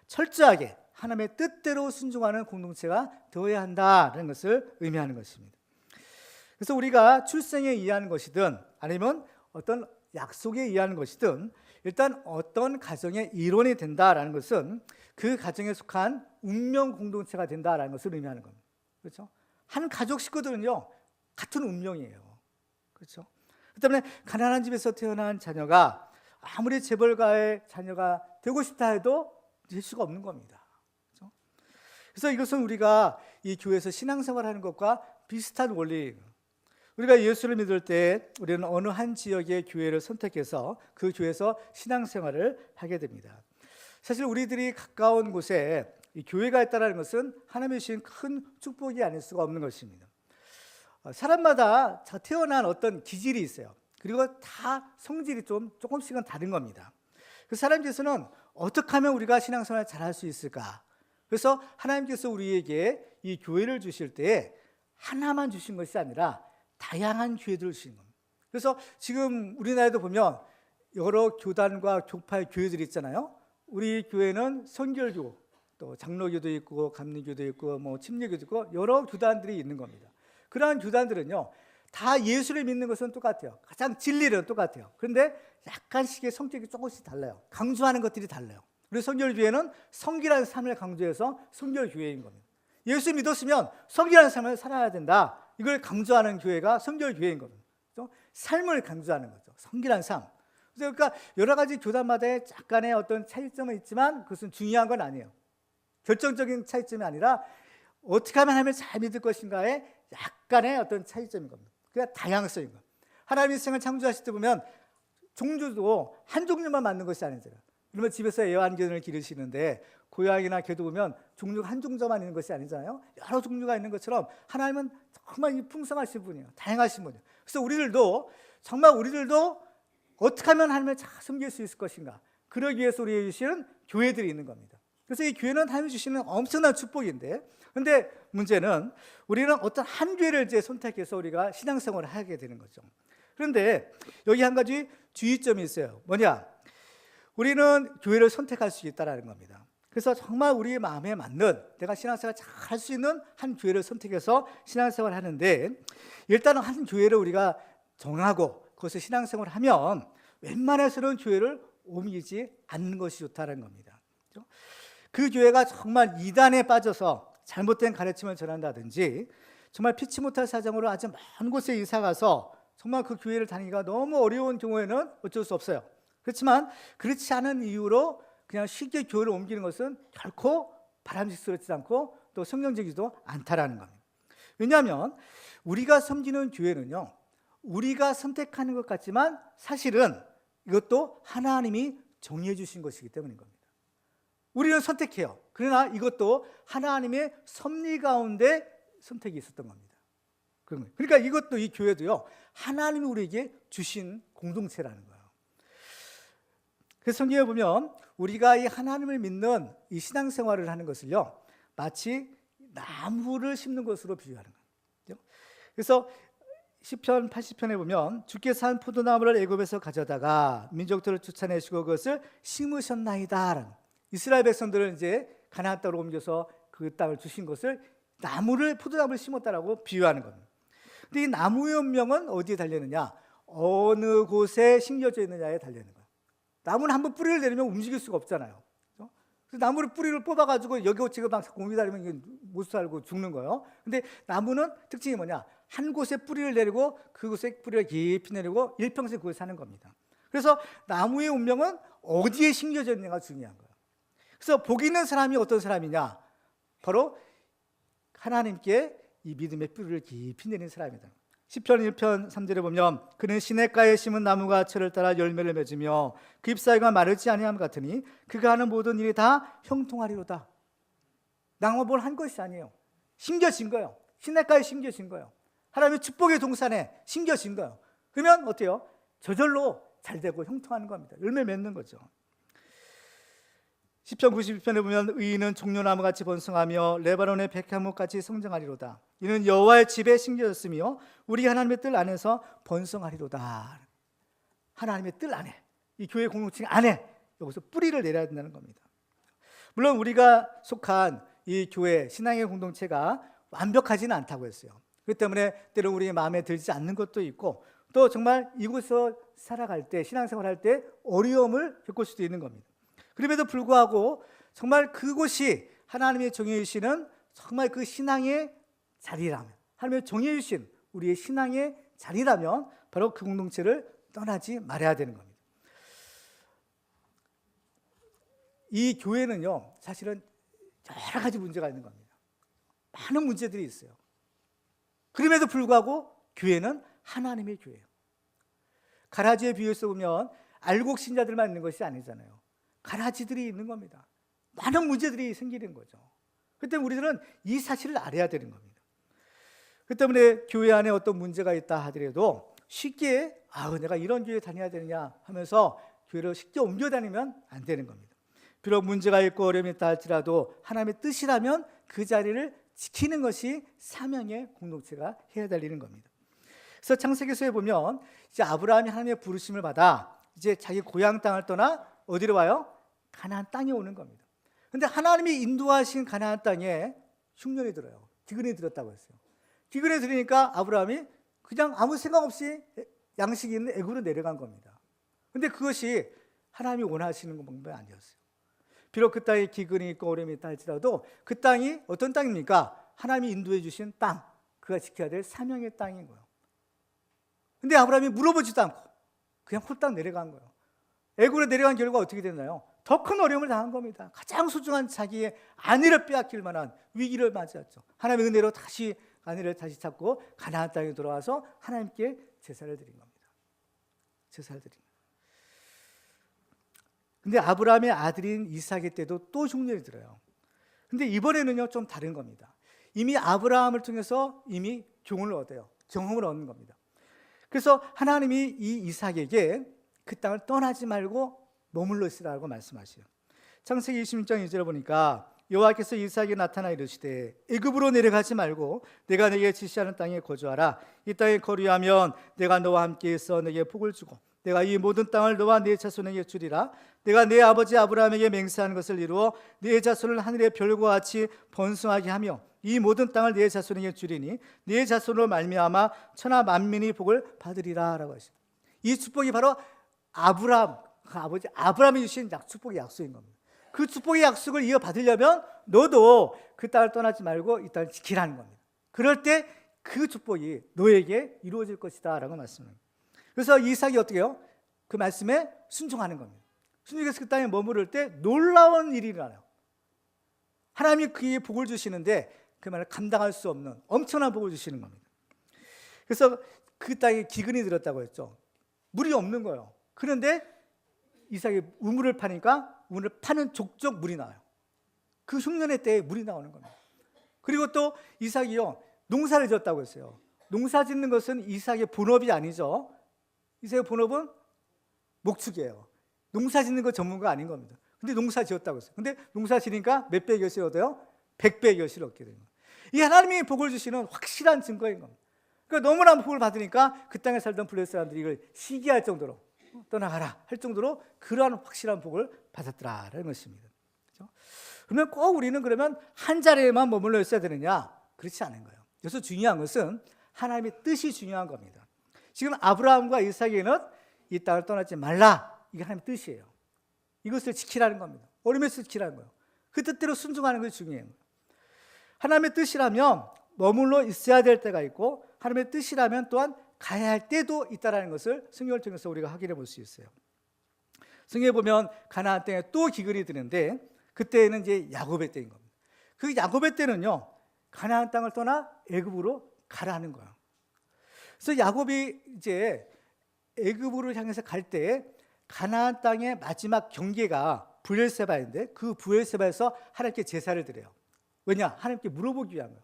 S1: 철저하게 하나님의 뜻대로 순종하는 공동체가 되어야 한다는 것을 의미하는 것입니다. 그래서 우리가 출생에 의한 것이든 아니면 어떤 약속에 의한 것이든 일단 어떤 가정의 일원이 된다라는 것은 그 가정에 속한 운명 공동체가 된다라는 것을 의미하는 겁니다. 그렇죠? 한 가족 식구들은요 같은 운명이에요. 그렇죠? 그 때문에 가난한 집에서 태어난 자녀가 아무리 재벌가의 자녀가 되고 싶다 해도 될 수가 없는 겁니다. 그렇죠? 그래서 이것은 우리가 이 교회에서 신앙생활하는 것과 비슷한 원리예요. 우리가 예수를 믿을 때 우리는 어느 한 지역의 교회를 선택해서 그 교회에서 신앙생활을 하게 됩니다. 사실 우리들이 가까운 곳에 이 교회가 있다는 것은 하나님의 주신 큰 축복이 아닐 수가 없는 것입니다. 사람마다 태어난 어떤 기질이 있어요. 그리고 다 성질이 조금씩은 다른 겁니다. 그 사람께서는 어떻게 하면 우리가 신앙생활을 잘할 수 있을까? 그래서 하나님께서 우리에게 이 교회를 주실 때 하나만 주신 것이 아니라 다양한 교회들을 주신 겁니다. 그래서 지금 우리나라에도 보면 여러 교단과 교파의 교회들이 있잖아요. 우리 교회는 선결교, 또 장로교도 있고 감리교도 있고 뭐 침례교도 있고 여러 교단들이 있는 겁니다. 그러한 교단들은요 다 예수를 믿는 것은 똑같아요. 가장 진리는 똑같아요. 그런데 약간씩의 성격이 조금씩 달라요. 강조하는 것들이 달라요. 우리 선결교회는 성결한 삶을 강조해서 선결교회인 겁니다. 예수 믿었으면 성결한 삶을 살아야 된다. 이걸 강조하는 교회가 선결교회인 겁니다. 그렇죠? 삶을 강조하는 거죠. 성결한 삶. 그러니까 여러 가지 교단마다의 약간의 어떤 차이점은 있지만 그것은 중요한 건 아니에요. 결정적인 차이점이 아니라 어떻게 하면 하나님을 잘 믿을 것인가에 약간의 어떤 차이점인 겁니다. 그게 다양성인 겁니다. 하나님이 세상을 창조하실 때 보면 종류도 한 종류만 만든 것이 아니잖아요. 그러면 집에서 애완견을 기르시는데 고양이나 개도 보면 종류가 한 종류만 있는 것이 아니잖아요. 여러 종류가 있는 것처럼 하나님은 정말 풍성하신 분이에요. 다양하신 분이에요. 그래서 우리들도 어떻게 하면 하나님을 잘 섬길 수 있을 것인가, 그러기 위해서 우리에게 주시는 교회들이 있는 겁니다. 그래서 이 교회는 하나님이 주시는 엄청난 축복인데, 그런데 문제는 우리는 어떤 한 교회를 이제 선택해서 우리가 신앙생활을 하게 되는 거죠. 그런데 여기 한 가지 주의점이 있어요. 뭐냐? 우리는 교회를 선택할 수 있다는 겁니다. 그래서 정말 우리의 마음에 맞는, 내가 신앙생활 잘 할 수 있는 한 교회를 선택해서 신앙생활을 하는데, 일단은 한 교회를 우리가 정하고 그것을 신앙생활을 하면 웬만해서는 교회를 옮기지 않는 것이 좋다는 겁니다. 그 교회가 정말 이단에 빠져서 잘못된 가르침을 전한다든지 정말 피치 못할 사정으로 아주 먼 곳에 이사가서 정말 그 교회를 다니기가 너무 어려운 경우에는 어쩔 수 없어요. 그렇지만 그렇지 않은 이유로 그냥 쉽게 교회를 옮기는 것은 결코 바람직스럽지 않고 또 성경적이지도 않다라는 겁니다. 왜냐하면 우리가 섬기는 교회는요, 우리가 선택하는 것 같지만 사실은 이것도 하나님이 정해 주신 것이기 때문인 겁니다. 우리는 선택해요. 그러나 이것도 하나님의 섭리 가운데 선택이 있었던 겁니다. 그러니까 이것도, 이 교회도요, 하나님이 우리에게 주신 공동체라는 거예요. 그래서 성경에 보면 우리가 이 하나님을 믿는 이 신앙생활을 하는 것을요, 마치 나무를 심는 것으로 비유하는 거예요. 그래서 시편 80편에 보면 주께서 한 포도나무를 애굽에서 가져다가 민족들을 쫓아내시고 그것을 심으셨나이다. 이스라엘 백성들을 이제 가나안 땅으로 옮겨서 그 땅을 주신 것을 포도나무를 심었다라고 비유하는 겁니다. 근데 이 나무의 운명은 어디에 달려있느냐? 어느 곳에 심겨져 있느냐에 달려있는 거예요. 나무는 한번 뿌리를 내리면 움직일 수가 없잖아요. 그래서 나무를 뿌리를 뽑아가지고 여기저기 막 공이 다니면 못 살고 죽는 거예요. 근데 나무는 특징이 뭐냐? 한 곳에 뿌리를 내리고 그곳에 뿌리를 깊이 내리고 일평생 그곳에 사는 겁니다. 그래서 나무의 운명은 어디에 심겨져 있느냐가 중요한 거예요. 그래서 복 있는 사람이 어떤 사람이냐? 바로 하나님께 이 믿음의 뿌리를 깊이 내린 사람이다. 시편 1편 3절에 보면 그는 시냇가에 심은 나무가 철을 따라 열매를 맺으며 그 잎사귀가 마르지 아니함 같으니 그가 하는 모든 일이 다 형통하리로다. 나무가 뭘 한 것이 아니에요. 심겨진 거예요. 시냇가에 심겨진 거예요. 하나님의 축복의 동산에 심겨진 거예요. 그러면 어때요? 저절로 잘 되고 형통하는 겁니다. 열매 맺는 거죠. 시편 92편에 보면 의인은 종려나무같이 번성하며 레바논의 백향목같이 성장하리로다. 이는 여호와의 집에 심겨졌으며 우리 하나님의 뜰 안에서 번성하리로다. 하나님의 뜰 안에, 이 교회 공동체 안에 여기서 뿌리를 내려야 된다는 겁니다. 물론 우리가 속한 이 교회 신앙의 공동체가 완벽하지는 않다고 했어요. 그렇기 때문에 때로 우리 마음에 들지 않는 것도 있고 또 정말 이곳에서 살아갈 때 신앙생활할 때 어려움을 겪을 수도 있는 겁니다. 그럼에도 불구하고 정말 그곳이 하나님의 정해 주시는 정말 그 신앙의 자리라면, 하나님의 정해 주신 우리의 신앙의 자리라면 바로 그 공동체를 떠나지 말아야 되는 겁니다. 이 교회는요, 사실은 여러 가지 문제가 있는 겁니다. 많은 문제들이 있어요. 그럼에도 불구하고 교회는 하나님의 교회예요. 가라지에 비유해서 보면 알곡 신자들만 있는 것이 아니잖아요. 가라지들이 있는 겁니다. 많은 문제들이 생기는 거죠. 그렇기 때문에 우리들은 이 사실을 알아야 되는 겁니다. 그렇기 때문에 교회 안에 어떤 문제가 있다 하더라도 쉽게 내가 이런 교회 다녀야 되느냐 하면서 교회를 쉽게 옮겨 다니면 안 되는 겁니다. 비록 문제가 있고 어려움이 있다 할지라도 하나님의 뜻이라면 그 자리를 지키는 것이 사명의 공동체가 해야 될 일인 겁니다. 그래서 창세기서에 보면 이제 아브라함이 하나님의 부르심을 받아 이제 자기 고향 땅을 떠나 어디로 와요? 가나안 땅에 오는 겁니다. 그런데 하나님이 인도하신 가나안 땅에 흉년이 들어요. 기근이 들었다고 했어요. 기근이 들으니까 아브라함이 그냥 아무 생각 없이 양식이 있는 애굽으로 내려간 겁니다. 그런데 그것이 하나님이 원하시는 방법이 아니었어요. 비록 그 땅에 기근이 있고 어려움이 있다 할지라도 그 땅이 어떤 땅입니까? 하나님이 인도해 주신 땅, 그가 지켜야 될 사명의 땅인 거예요. 그런데 아브라함이 물어보지도 않고 그냥 홀딱 내려간 거예요. 애굽으로 내려간 결과 어떻게 됐나요? 더 큰 어려움을 당한 겁니다. 가장 소중한 자기의 아내를 빼앗길 만한 위기를 맞이했죠. 하나님의 은혜로 다시 아내를 다시 찾고 가나안 땅에 돌아와서 하나님께 제사를 드린 겁니다. 제사를 드린 겁니다. 근데 아브라함의 아들인 이삭의 때도 또 흉년이 들어요. 근데 이번에는요 좀 다른 겁니다. 이미 아브라함을 통해서 이미 교훈을 얻어요. 경험을 얻는 겁니다. 그래서 하나님이 이 이삭에게 그 땅을 떠나지 말고 머물러 있으라고 말씀하시요. 창세기 26장 2절을 보니까 여호와께서 이삭에게 나타나 이르시되 애굽으로 내려가지 말고 내가 네게 지시하는 땅에 거주하라. 이 땅에 거류하면 내가 너와 함께 있어 네게 복을 주고 내가 이 모든 땅을 너와 네 자손에게 주리라. 내가 내 아버지 아브라함에게 맹세한 것을 이루어 네 자손을 하늘의 별과 같이 번성하게 하며 이 모든 땅을 네 자손에게 주리니 네 자손으로 말미암아 천하 만민이 복을 받으리라 라고 하십니다. 이 축복이 바로 아브라함, 그 아버지 아브라함이 주신 축복의 약속인 겁니다. 그 축복의 약속을 이어받으려면 너도 그 땅을 떠나지 말고 이 땅을 지키라는 겁니다. 그럴 때 그 축복이 너에게 이루어질 것이다 라고 말씀합니다. 그래서 이삭이 어떻게 해요? 그 말씀에 순종하는 겁니다. 순종해서 그 땅에 머무를 때 놀라운 일이 일어나요. 하나님이 그에게 복을 주시는데 그 말을 감당할 수 없는 엄청난 복을 주시는 겁니다. 그래서 그 땅에 기근이 들었다고 했죠. 물이 없는 거예요. 그런데 이삭이 우물을 파니까 우물을 파는 족족 물이 나와요. 그 흉년의 때에 물이 나오는 겁니다. 그리고 또 이삭이요 농사를 지었다고 했어요. 농사 짓는 것은 이삭의 본업이 아니죠. 이삭의 본업은 목축이에요. 농사 짓는 거 전문가 아닌 겁니다. 근데 농사 지었다고 했어요. 근데 농사 지니까 몇 배의 결실을 얻어요? 100배의 결실을 얻게 됩니다. 이 하나님이 복을 주시는 확실한 증거인 겁니다. 그러니까 너무나 복을 받으니까 그 땅에 살던 블레셋 사람들이 이걸 시기할 정도로 떠나가라 할 정도로 그러한 확실한 복을 받았더라라는 것입니다. 그렇죠? 그러면 꼭 우리는 그러면 한 자리에만 머물러 있어야 되느냐? 그렇지 않은 거예요. 그래서 중요한 것은 하나님의 뜻이 중요한 겁니다. 지금 아브라함과 이삭에게는 이 땅을 떠나지 말라, 이게 하나님의 뜻이에요. 이것을 지키라는 겁니다. 어림에서 지키라는 거예요. 그 뜻대로 순종하는 것이 중요해요. 하나님의 뜻이라면 머물러 있어야 될 때가 있고, 하나님의 뜻이라면 또한 가야 할 때도 있다는 것을 성경을 통해서 우리가 확인해 볼 수 있어요. 성경에 보면 가나안 땅에 또 기근이 드는데, 그때는 이제 야곱의 때인 겁니다. 그 야곱의 때는요, 가나안 땅을 떠나 애굽으로 가라는 거예요. 그래서 야곱이 이제 애굽으로 향해서 갈 때 가나안 땅의 마지막 경계가 브엘세바인데, 그 브엘세바에서 하나님께 제사를 드려요. 왜냐? 하나님께 물어보기 위한 거예요.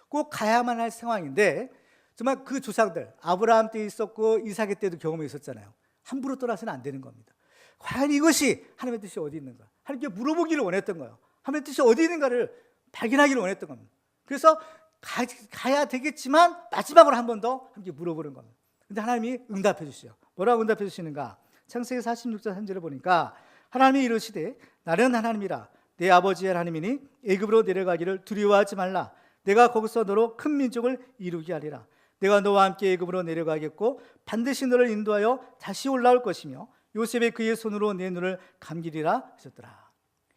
S1: 꼭 가야만 할 상황인데, 정말 그 조상들 아브라함 때 있었고 이삭의 때도 경험이 있었잖아요. 함부로 떠나서는 안 되는 겁니다. 과연 이것이 하나님의 뜻이 어디 있는가? 하나님께 물어보기를 원했던 거예요. 하나님의 뜻이 어디 있는가를 발견하기를 원했던 겁니다. 그래서 가야 되겠지만 마지막으로 한 번 더 함께 물어보는 겁니다. 근데 하나님이 응답해 주시죠. 뭐라고 응답해 주시는가? 창세기 46장 3절을 보니까 하나님이 이르시되 나는 하나님이라 내 아버지의 하나님이니 애굽으로 내려가기를 두려워하지 말라. 내가 거기서 너로 큰 민족을 이루게 하리라. 내가 너와 함께 애굽으로 내려가겠고 반드시 너를 인도하여 다시 올라올 것이며 요셉의 그의 손으로 내 눈을 감기리라 하셨더라.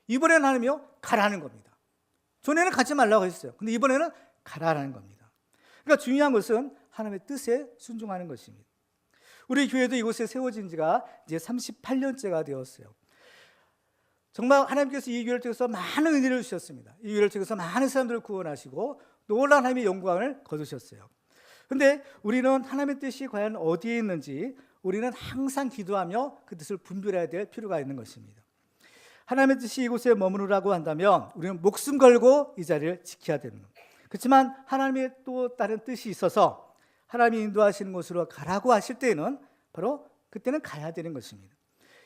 S1: 이번에는 하나님이요 가라는 겁니다. 전에는 가지 말라고 했어요. 근데 이번에는 가라는 겁니다. 그러니까 중요한 것은 하나님의 뜻에 순종하는 것입니다. 우리 교회도 이곳에 세워진 지가 이제 38년째가 되었어요. 정말 하나님께서 이 교회를 통해서 많은 은혜를 주셨습니다. 이 교회를 통해서 많은 사람들을 구원하시고 놀라운 하나님의 영광을 거두셨어요. 그런데 우리는 하나님의 뜻이 과연 어디에 있는지 우리는 항상 기도하며 그 뜻을 분별해야 될 필요가 있는 것입니다. 하나님의 뜻이 이곳에 머무르라고 한다면 우리는 목숨 걸고 이 자리를 지켜야 되는 겁니다. 그렇지만 하나님의 또 다른 뜻이 있어서 하나님이 인도하시는 곳으로 가라고 하실 때에는 바로 그때는 가야 되는 것입니다.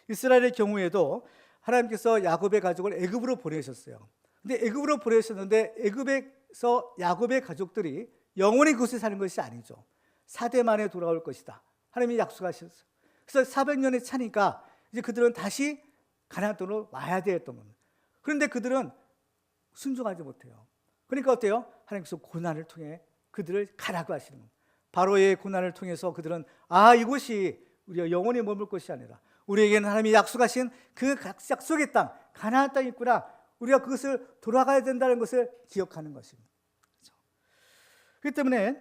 S1: 이스라엘의 경우에도 하나님께서 야곱의 가족을 애굽으로 보내셨어요. 근데 애굽으로 보내셨는데 애굽에서 야곱의 가족들이 영원히 그곳에 사는 것이 아니죠. 4대 만에 돌아올 것이다. 하나님이 약속하셨어요. 그래서 400년이 차니까 이제 그들은 다시 가나안 땅으로 와야 되었던 겁니다. 그런데 그들은 순종하지 못해요. 그러니까 어때요? 하나님께서 고난을 통해 그들을 가라고 하시는 겁니다. 바로의 고난을 통해서 그들은 이곳이 우리가 영원히 머물 것이 아니라 우리에게는 하나님이 약속하신 그 약속의 땅, 가나안 땅이 있구나. 우리가 그것을 돌아가야 된다는 것을 기억하는 것입니다. 그렇죠? 그렇기 때문에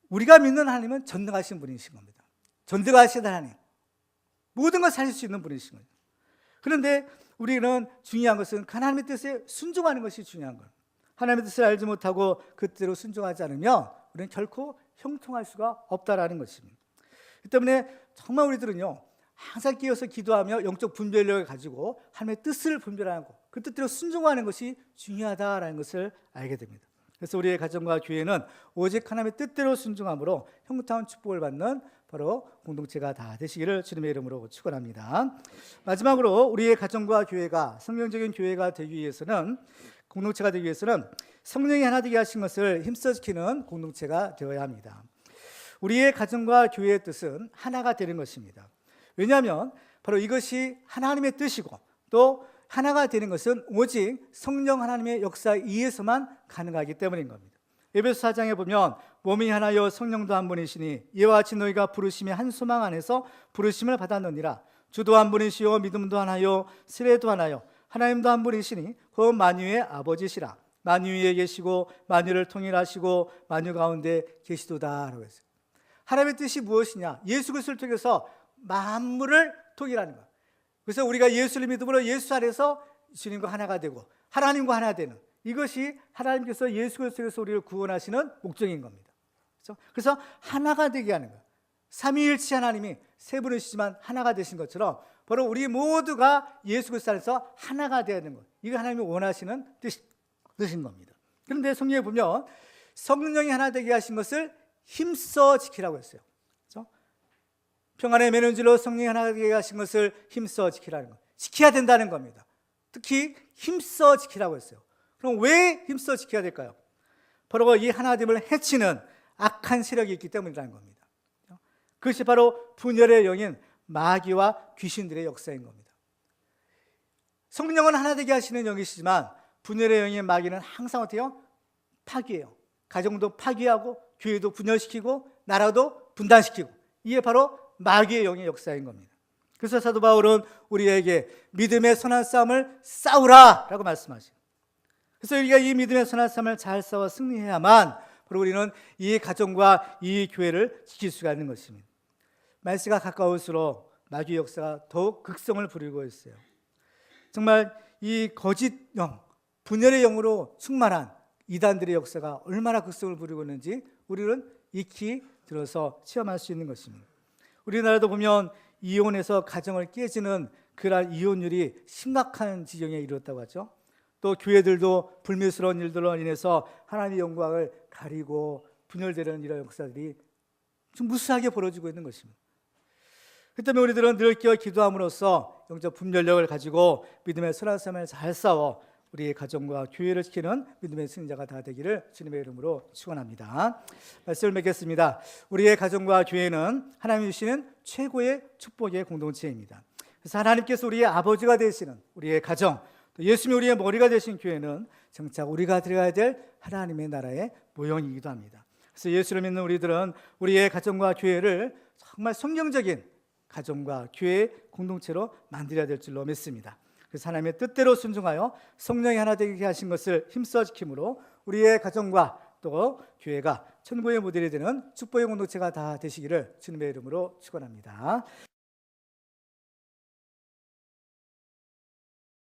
S1: 우리가 믿는 하나님은 전능하신 분이신 겁니다. 전능하신 하나님, 모든 걸 살릴 수 있는 분이신 거예요. 그런데 우리는 중요한 것은 하나님의 뜻에 순종하는 것이 중요한 거예요. 하나님의 뜻을 알지 못하고 그대로 순종하지 않으면 우리는 결코 형통할 수가 없다라는 것입니다. 그 때문에 정말 우리들은요 항상 끼어서 기도하며 영적 분별력을 가지고 하나님의 뜻을 분별하고 그 뜻대로 순종하는 것이 중요하다라는 것을 알게 됩니다. 그래서 우리의 가정과 교회는 오직 하나님의 뜻대로 순종함으로 형통한 축복을 받는 바로 공동체가 다 되시기를 주님의 이름으로 축원합니다. 마지막으로 우리의 가정과 교회가 성경적인 교회가 되기 위해서는, 공동체가 되기 위해서는 성령이 하나 되게 하신 것을 힘써 지키는 공동체가 되어야 합니다. 우리의 가정과 교회의 뜻은 하나가 되는 것입니다. 왜냐하면 바로 이것이 하나님의 뜻이고 또 하나가 되는 것은 오직 성령 하나님의 역사에 의해서만 가능하기 때문인 겁니다. 에베소 4장에 보면 몸이 하나요 성령도 한 분이시니 이와 같이 너희가 부르심의 한 소망 안에서 부르심을 받았느니라. 주도 한 분이시요 믿음도 하나요 세례도 하나요 하나님도 한 분이시니 그 만유의 아버지시라. 만유 위에 계시고 만유를 통일하시고 만유 가운데 계시도다라고 했어요. 하나님의 뜻이 무엇이냐? 예수 그리스도를 통해서 만물을 통일하는 것. 그래서 우리가 예수를 믿음으로 예수 안에서 주님과 하나가 되고 하나님과 하나 되는, 이것이 하나님께서 예수 그리스도에서 우리를 구원하시는 목적인 겁니다. 그렇죠? 그래서 하나가 되게 하는 거예요. 삼위일체 하나님이 세 분이시지만 하나가 되신 것처럼 바로 우리 모두가 예수 그리스도 안에서 하나가 되는 것, 이거 하나님이 원하시는 뜻인 겁니다. 그런데 성경에 보면 성령이 하나 되게 하신 것을 힘써 지키라고 했어요. 그렇죠? 평안의 매는줄로 성령이 하나 되게 하신 것을 힘써 지키라는 것, 지켜야 된다는 겁니다. 특히 힘써 지키라고 했어요. 그럼 왜 힘써 지켜야 될까요? 바로 이 하나됨을 해치는 악한 세력이 있기 때문이라는 겁니다. 그것이 바로 분열의 영인 마귀와 귀신들의 역사인 겁니다. 성령은 하나 되게 하시는 영이시지만 분열의 영인 마귀는 항상 어때요? 파괴해요. 가정도 파괴하고 교회도 분열시키고 나라도 분단시키고, 이게 바로 마귀의 영의 역사인 겁니다. 그래서 사도 바울은 우리에게 믿음의 선한 싸움을 싸우라 라고 말씀하시고, 그래서 우리가 이 믿음의 선한 싸움을 잘 싸워 승리해야만 바로 우리는 이 가정과 이 교회를 지킬 수가 있는 것입니다. 말세가 가까울수록 마귀의 역사가 더욱 극성을 부리고 있어요. 정말 이 거짓 영, 분열의 영으로 충만한 이단들의 역사가 얼마나 극성을 부리고 있는지 우리는 익히 들어서 체험할 수 있는 것입니다. 우리나라도 보면 이혼해서 가정을 깨지는 그러한 이혼율이 심각한 지경에 이르렀다고 하죠. 또 교회들도 불미스러운 일들로 인해서 하나님의 영광을 가리고 분열되는 이런 역사들이 좀 무수하게 벌어지고 있는 것입니다. 그 때문에 우리들은 늘 깨어 기도함으로써 영적 분별력을 가지고 믿음의 선한 싸움을 잘 싸워 우리의 가정과 교회를 지키는 믿음의 승리자가 다 되기를 주님의 이름으로 축원합니다. 말씀을 맺겠습니다. 우리의 가정과 교회는 하나님이 주시는 최고의 축복의 공동체입니다. 그래서 하나님께서 우리의 아버지가 되시는 우리의 가정, 또 예수님이 우리의 머리가 되신 교회는 정작 우리가 들어가야 될 하나님의 나라의 모형이기도 합니다. 그래서 예수를 믿는 우리들은 우리의 가정과 교회를 정말 성경적인 가정과 교회의 공동체로 만들어야 될 줄로 믿습니다. 그래서 하나님의 뜻대로 순종하여 성령이 하나 되게 하신 것을 힘써 지킴으로 우리의 가정과 또 교회가 천국의 모델이 되는 축복의 공동체가 다 되시기를 주님의 이름으로 축원합니다.